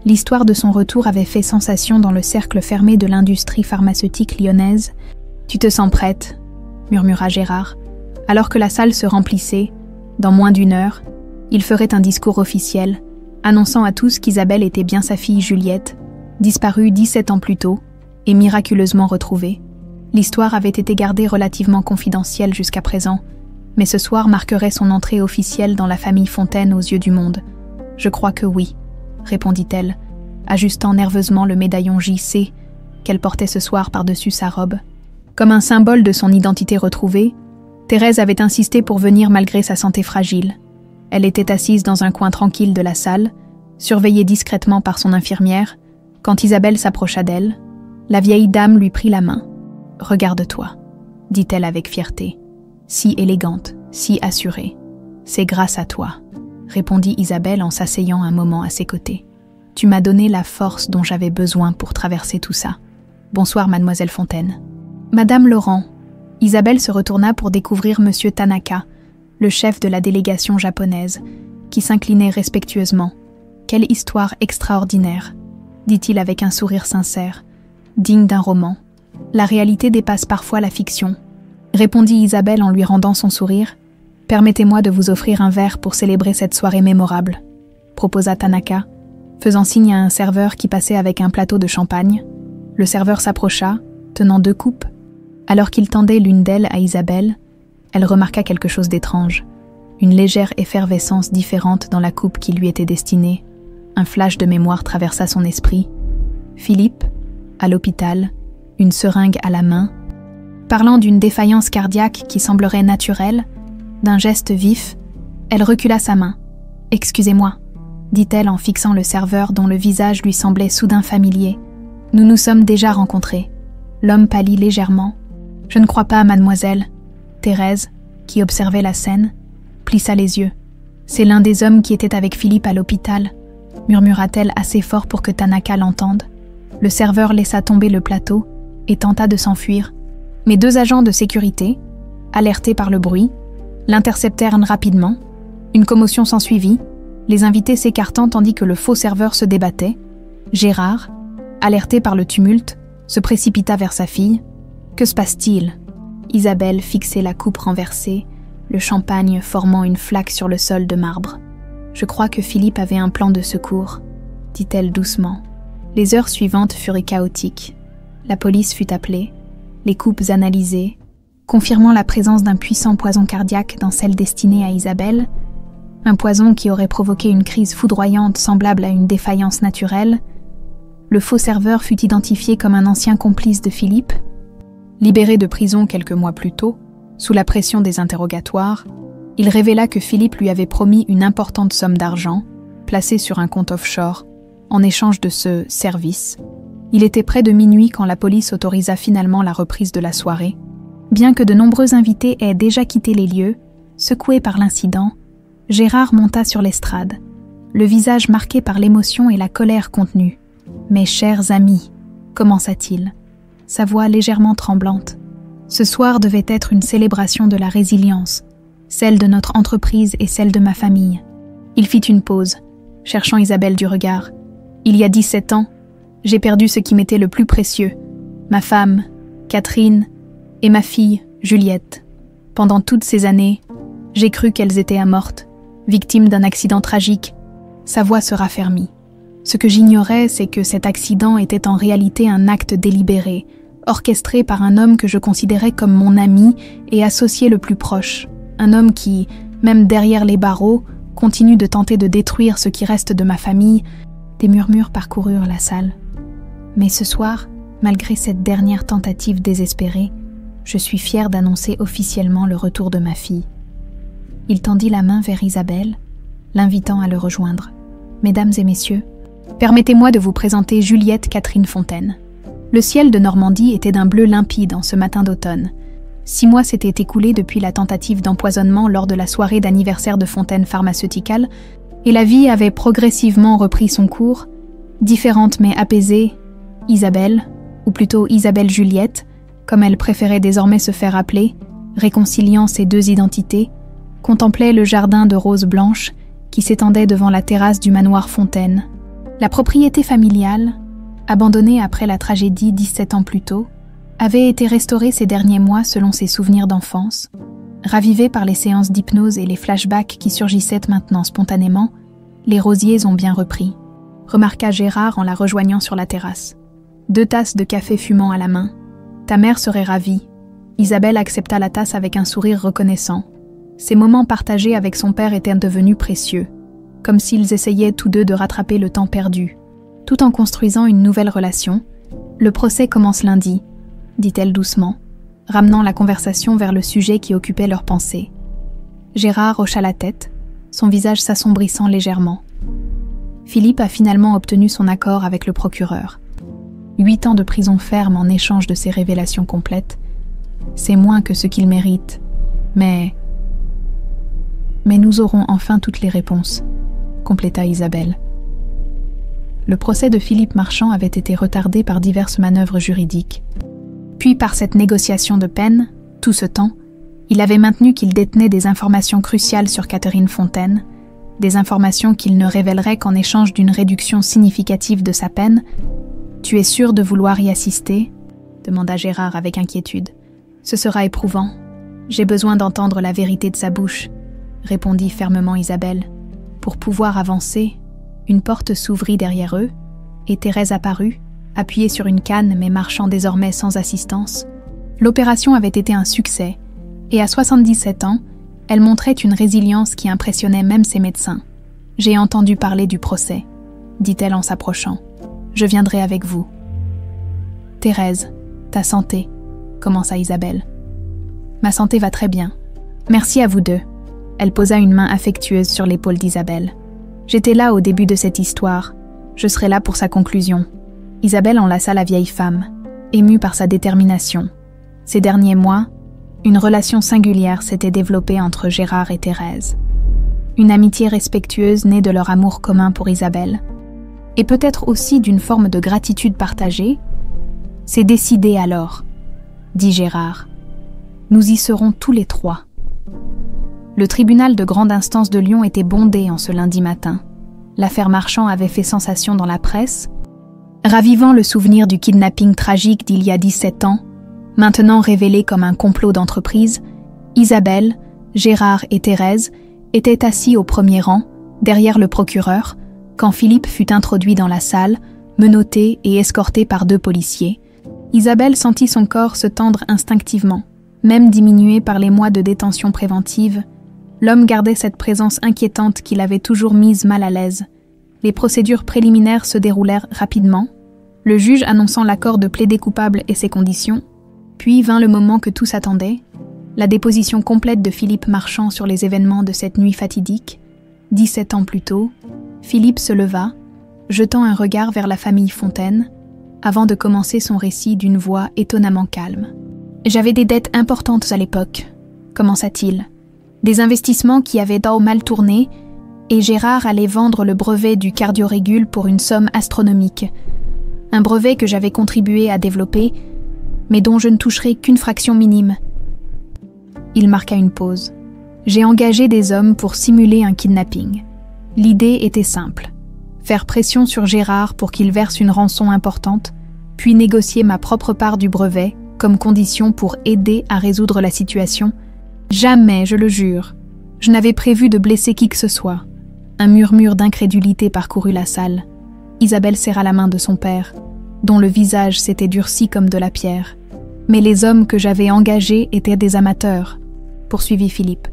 L'histoire de son retour avait fait sensation dans le cercle fermé de l'industrie pharmaceutique lyonnaise. « Tu te sens prête ?» murmura Gérard. Alors que la salle se remplissait, dans moins d'1 heure, il ferait un discours officiel, annonçant à tous qu'Isabelle était bien sa fille Juliette, disparue 17 ans plus tôt et miraculeusement retrouvée. L'histoire avait été gardée relativement confidentielle jusqu'à présent, mais ce soir marquerait son entrée officielle dans la famille Fontaine aux yeux du monde. « Je crois que oui », répondit-elle, ajustant nerveusement le médaillon JC qu'elle portait ce soir par-dessus sa robe. Comme un symbole de son identité retrouvée, Thérèse avait insisté pour venir malgré sa santé fragile. Elle était assise dans un coin tranquille de la salle, surveillée discrètement par son infirmière, quand Isabelle s'approcha d'elle. La vieille dame lui prit la main. « Regarde-toi », dit-elle avec fierté. « Si élégante, si assurée. C'est grâce à toi », répondit Isabelle en s'asseyant un moment à ses côtés. « Tu m'as donné la force dont j'avais besoin pour traverser tout ça. Bonsoir, mademoiselle Fontaine. » Madame Laurent. Isabelle se retourna pour découvrir monsieur Tanaka, le chef de la délégation japonaise, qui s'inclinait respectueusement. « Quelle histoire extraordinaire !» dit-il avec un sourire sincère, digne d'un roman. « La réalité dépasse parfois la fiction. » répondit Isabelle en lui rendant son sourire. « Permettez-moi de vous offrir un verre pour célébrer cette soirée mémorable, » proposa Tanaka, faisant signe à un serveur qui passait avec un plateau de champagne. Le serveur s'approcha, tenant 2 coupes. Alors qu'il tendait l'une d'elles à Isabelle, elle remarqua quelque chose d'étrange, une légère effervescence différente dans la coupe qui lui était destinée. Un flash de mémoire traversa son esprit. Philippe, à l'hôpital, une seringue à la main. Parlant d'une défaillance cardiaque qui semblerait naturelle, d'un geste vif, elle recula sa main. « Excusez-moi », dit-elle en fixant le serveur dont le visage lui semblait soudain familier. « Nous nous sommes déjà rencontrés. » L'homme pâlit légèrement. « Je ne crois pas, mademoiselle. » Thérèse, qui observait la scène, plissa les yeux. « C'est l'un des hommes qui était avec Philippe à l'hôpital, » murmura-t-elle assez fort pour que Tanaka l'entende. Le serveur laissa tomber le plateau et tenta de s'enfuir. Mais 2 agents de sécurité, alertés par le bruit, l'interceptèrent rapidement. Une commotion s'ensuivit, les invités s'écartant tandis que le faux serveur se débattait. Gérard, alerté par le tumulte, se précipita vers sa fille. « Que se passe-t-il » Isabelle fixait la coupe renversée, le champagne formant une flaque sur le sol de marbre. « Je crois que Philippe avait un plan de secours », dit-elle doucement. Les heures suivantes furent chaotiques. La police fut appelée, les coupes analysées, confirmant la présence d'un puissant poison cardiaque dans celle destinée à Isabelle, un poison qui aurait provoqué une crise foudroyante semblable à une défaillance naturelle. Le faux serveur fut identifié comme un ancien complice de Philippe. Libéré de prison quelques mois plus tôt, sous la pression des interrogatoires, il révéla que Philippe lui avait promis une importante somme d'argent, placée sur un compte offshore, en échange de ce service. Il était près de minuit quand la police autorisa finalement la reprise de la soirée. Bien que de nombreux invités aient déjà quitté les lieux, secoué par l'incident, Gérard monta sur l'estrade, le visage marqué par l'émotion et la colère contenue. « Mes chers amis », commença-t-il, sa voix légèrement tremblante. Ce soir devait être une célébration de la résilience, celle de notre entreprise et celle de ma famille. Il fit une pause, cherchant Isabelle du regard. Il y a 17 ans, j'ai perdu ce qui m'était le plus précieux, ma femme, Catherine, et ma fille, Juliette. Pendant toutes ces années, j'ai cru qu'elles étaient mortes, victimes d'un accident tragique. Sa voix se raffermit. Ce que j'ignorais, c'est que cet accident était en réalité un acte délibéré, orchestré par un homme que je considérais comme mon ami et associé le plus proche. Un homme qui, même derrière les barreaux, continue de tenter de détruire ce qui reste de ma famille. Des murmures parcoururent la salle. Mais ce soir, malgré cette dernière tentative désespérée, je suis fière d'annoncer officiellement le retour de ma fille. Il tendit la main vers Isabelle, l'invitant à le rejoindre. « Mesdames et messieurs, permettez-moi de vous présenter Juliette Catherine Fontaine. » Le ciel de Normandie était d'un bleu limpide en ce matin d'automne. 6 mois s'étaient écoulés depuis la tentative d'empoisonnement lors de la soirée d'anniversaire de Fontaine Pharmaceutical, et la vie avait progressivement repris son cours. Différente mais apaisée, Isabelle, ou plutôt Isabelle Juliette, comme elle préférait désormais se faire appeler, réconciliant ses 2 identités, contemplait le jardin de roses blanches qui s'étendait devant la terrasse du manoir Fontaine. La propriété familiale, abandonnée après la tragédie 17 ans plus tôt, avait été restaurée ces derniers mois selon ses souvenirs d'enfance. Ravivée par les séances d'hypnose et les flashbacks qui surgissaient maintenant spontanément, les rosiers ont bien repris, remarqua Gérard en la rejoignant sur la terrasse. 2 tasses de café fumant à la main. Ta mère serait ravie. Isabelle accepta la tasse avec un sourire reconnaissant. Ces moments partagés avec son père étaient devenus précieux, comme s'ils essayaient tous 2 de rattraper le temps perdu. Tout en construisant une nouvelle relation, Le procès commence lundi, dit-elle doucement, ramenant la conversation vers le sujet qui occupait leurs pensées. Gérard hocha la tête, son visage s'assombrissant légèrement. Philippe a finalement obtenu son accord avec le procureur. 8 ans de prison ferme en échange de ses révélations complètes, c'est moins que ce qu'il mérite, mais nous aurons enfin toutes les réponses, compléta Isabelle. Le procès de Philippe Marchand avait été retardé par diverses manœuvres juridiques. Puis par cette négociation de peine, tout ce temps, il avait maintenu qu'il détenait des informations cruciales sur Catherine Fontaine, des informations qu'il ne révélerait qu'en échange d'une réduction significative de sa peine. « Tu es sûr de vouloir y assister ?» demanda Gérard avec inquiétude. « Ce sera éprouvant. J'ai besoin d'entendre la vérité de sa bouche, » répondit fermement Isabelle. Pour pouvoir avancer, une porte s'ouvrit derrière eux, et Thérèse apparut, appuyée sur une canne mais marchant désormais sans assistance. L'opération avait été un succès, et à 77 ans, elle montrait une résilience qui impressionnait même ses médecins. « J'ai entendu parler du procès, » dit-elle en s'approchant. « Je viendrai avec vous. »« Thérèse, ta santé, » commença Isabelle. « Ma santé va très bien. Merci à vous deux. » Elle posa une main affectueuse sur l'épaule d'Isabelle. « J'étais là au début de cette histoire. Je serai là pour sa conclusion. » Isabelle enlaça la vieille femme, émue par sa détermination. Ces derniers mois, une relation singulière s'était développée entre Gérard et Thérèse. Une amitié respectueuse née de leur amour commun pour Isabelle, et peut-être aussi d'une forme de gratitude partagée. « C'est décidé alors, » dit Gérard. « Nous y serons tous les trois. » Le tribunal de grande instance de Lyon était bondé en ce lundi matin. L'affaire Marchand avait fait sensation dans la presse, ravivant le souvenir du kidnapping tragique d'il y a 17 ans, maintenant révélé comme un complot d'entreprise. Isabelle, Gérard et Thérèse étaient assis au premier rang, derrière le procureur, quand Philippe fut introduit dans la salle, menotté et escorté par 2 policiers. Isabelle sentit son corps se tendre instinctivement. Même diminué par les mois de détention préventive, l'homme gardait cette présence inquiétante qui l'avait toujours mise mal à l'aise. Les procédures préliminaires se déroulèrent rapidement, le juge annonçant l'accord de plaider coupable et ses conditions. Puis vint le moment que tous attendaient, la déposition complète de Philippe Marchand sur les événements de cette nuit fatidique. 17 ans plus tôt, Philippe se leva, jetant un regard vers la famille Fontaine, avant de commencer son récit d'une voix étonnamment calme. « J'avais des dettes importantes à l'époque, » commença-t-il. « Des investissements qui avaient mal tourné, et Gérard allait vendre le brevet du cardiorégule pour une somme astronomique. Un brevet que j'avais contribué à développer, mais dont je ne toucherai qu'une fraction minime. » Il marqua une pause. « J'ai engagé des hommes pour simuler un kidnapping. L'idée était simple. Faire pression sur Gérard pour qu'il verse une rançon importante, puis négocier ma propre part du brevet comme condition pour aider à résoudre la situation. Jamais, je le jure, je n'avais prévu de blesser qui que ce soit. » Un murmure d'incrédulité parcourut la salle. Isabelle serra la main de son père, dont le visage s'était durci comme de la pierre. « Mais les hommes que j'avais engagés étaient des amateurs, » poursuivit Philippe.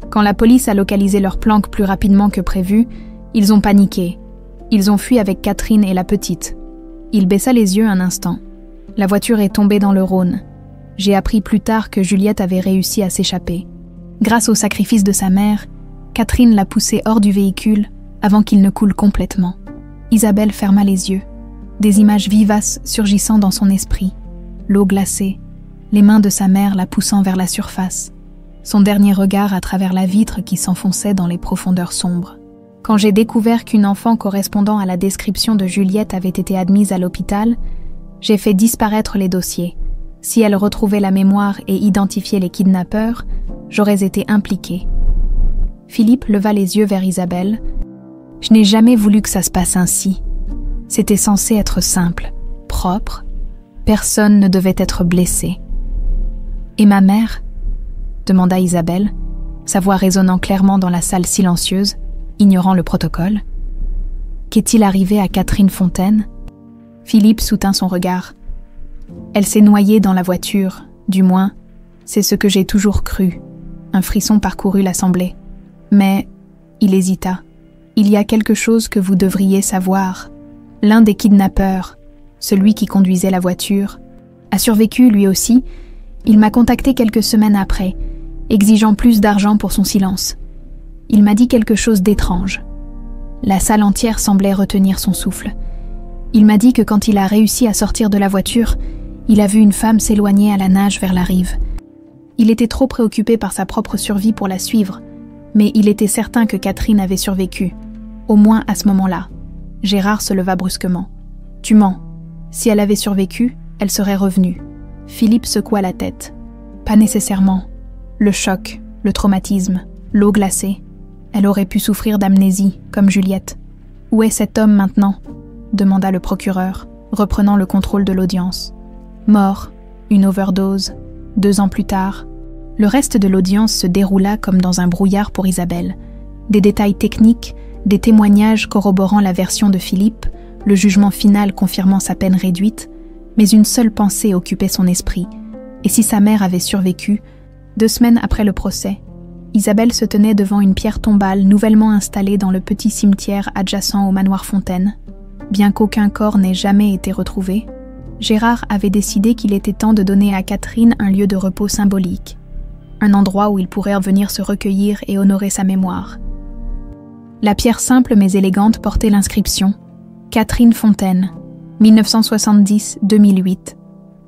Quand la police a localisé leur planque plus rapidement que prévu, ils ont paniqué. Ils ont fui avec Catherine et la petite. Il baissa les yeux un instant. La voiture est tombée dans le Rhône. J'ai appris plus tard que Juliette avait réussi à s'échapper. Grâce au sacrifice de sa mère, Catherine l'a poussé hors du véhicule avant qu'il ne coule complètement. Isabelle ferma les yeux, des images vivaces surgissant dans son esprit. L'eau glacée, les mains de sa mère la poussant vers la surface, son dernier regard à travers la vitre qui s'enfonçait dans les profondeurs sombres. Quand j'ai découvert qu'une enfant correspondant à la description de Juliette avait été admise à l'hôpital, j'ai fait disparaître les dossiers. Si elle retrouvait la mémoire et identifiait les kidnappeurs, j'aurais été impliquée. Philippe leva les yeux vers Isabelle. « Je n'ai jamais voulu que ça se passe ainsi. C'était censé être simple, propre. Personne ne devait être blessé. »« Et ma mère ?» demanda Isabelle, sa voix résonnant clairement dans la salle silencieuse, ignorant le protocole. « Qu'est-il arrivé à Catherine Fontaine ?» Philippe soutint son regard. « Elle s'est noyée dans la voiture, du moins, c'est ce que j'ai toujours cru. » Un frisson parcourut l'assemblée. Mais il hésita. « Il y a quelque chose que vous devriez savoir. L'un des kidnappeurs, celui qui conduisait la voiture, a survécu lui aussi. Il m'a contacté quelques semaines après, exigeant plus d'argent pour son silence. Il m'a dit quelque chose d'étrange. La salle entière semblait retenir son souffle. Il m'a dit que quand il a réussi à sortir de la voiture, il a vu une femme s'éloigner à la nage vers la rive. Il était trop préoccupé par sa propre survie pour la suivre, mais il était certain que Catherine avait survécu, au moins à ce moment-là. Gérard se leva brusquement. « Tu mens. Si elle avait survécu, elle serait revenue. » Philippe secoua la tête. « Pas nécessairement. Le choc, le traumatisme, l'eau glacée. Elle aurait pu souffrir d'amnésie, comme Juliette. Où est cet homme maintenant ?» demanda le procureur, reprenant le contrôle de l'audience. « Mort, une overdose, 2 ans plus tard. » Le reste de l'audience se déroula comme dans un brouillard pour Isabelle. Des détails techniques, des témoignages corroborant la version de Philippe, le jugement final confirmant sa peine réduite, mais une seule pensée occupait son esprit. Et si sa mère avait survécu, 2 semaines après le procès, Isabelle se tenait devant une pierre tombale nouvellement installée dans le petit cimetière adjacent au manoir Fontaine. Bien qu'aucun corps n'ait jamais été retrouvé, Gérard avait décidé qu'il était temps de donner à Catherine un lieu de repos symbolique, un endroit où il pourrait venir se recueillir et honorer sa mémoire. La pierre simple mais élégante portait l'inscription « Catherine Fontaine, 1970-2008,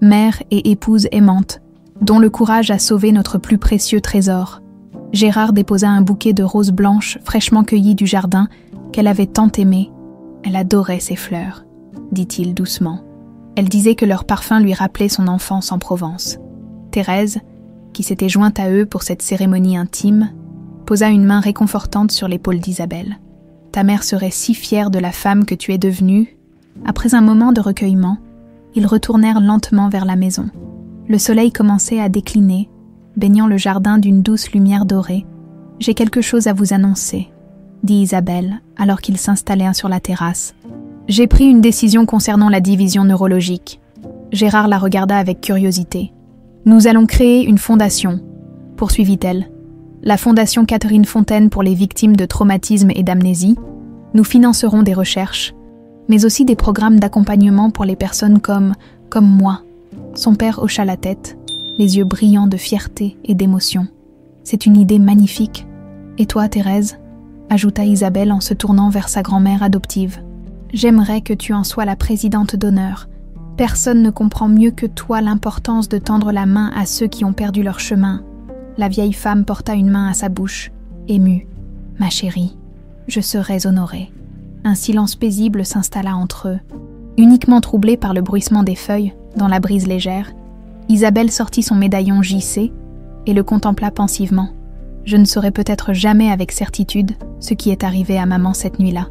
mère et épouse aimante, dont le courage a sauvé notre plus précieux trésor. » Gérard déposa un bouquet de roses blanches fraîchement cueillies du jardin qu'elle avait tant aimé. Elle adorait ces fleurs, dit-il doucement. Elle disait que leur parfum lui rappelait son enfance en Provence. Thérèse, qui s'était jointe à eux pour cette cérémonie intime, posa une main réconfortante sur l'épaule d'Isabelle. « Ta mère serait si fière de la femme que tu es devenue. » Après un moment de recueillement, ils retournèrent lentement vers la maison. Le soleil commençait à décliner, baignant le jardin d'une douce lumière dorée. « J'ai quelque chose à vous annoncer, » dit Isabelle, alors qu'ils s'installaient sur la terrasse. « J'ai pris une décision concernant la division neurologique. » Gérard la regarda avec curiosité. « Nous allons créer une fondation, » poursuivit-elle. « La fondation Catherine Fontaine pour les victimes de traumatisme et d'amnésie. Nous financerons des recherches, mais aussi des programmes d'accompagnement pour les personnes comme moi. » Son père hocha la tête, les yeux brillants de fierté et d'émotion. « C'est une idée magnifique. Et toi, Thérèse ?» ajouta Isabelle en se tournant vers sa grand-mère adoptive. « J'aimerais que tu en sois la présidente d'honneur. Personne ne comprend mieux que toi l'importance de tendre la main à ceux qui ont perdu leur chemin. » La vieille femme porta une main à sa bouche, émue. « Ma chérie, je serais honorée. » Un silence paisible s'installa entre eux. Uniquement troublée par le bruissement des feuilles, dans la brise légère, Isabelle sortit son médaillon JC et le contempla pensivement. « Je ne saurai peut-être jamais avec certitude ce qui est arrivé à maman cette nuit-là, »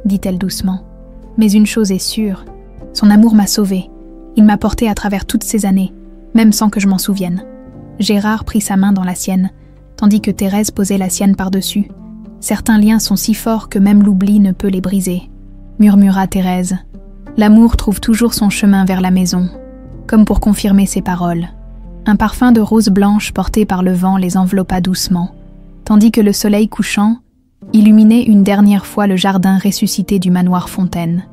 dit-elle doucement. « Mais une chose est sûre, son amour m'a sauvée. Il m'a portée à travers toutes ces années, même sans que je m'en souvienne. » Gérard prit sa main dans la sienne, tandis que Thérèse posait la sienne par-dessus. « Certains liens sont si forts que même l'oubli ne peut les briser, » murmura Thérèse. « L'amour trouve toujours son chemin vers la maison. » Comme pour confirmer ses paroles. Un parfum de rose blanche porté par le vent les enveloppa doucement, tandis que le soleil couchant illuminait une dernière fois le jardin ressuscité du manoir Fontaine.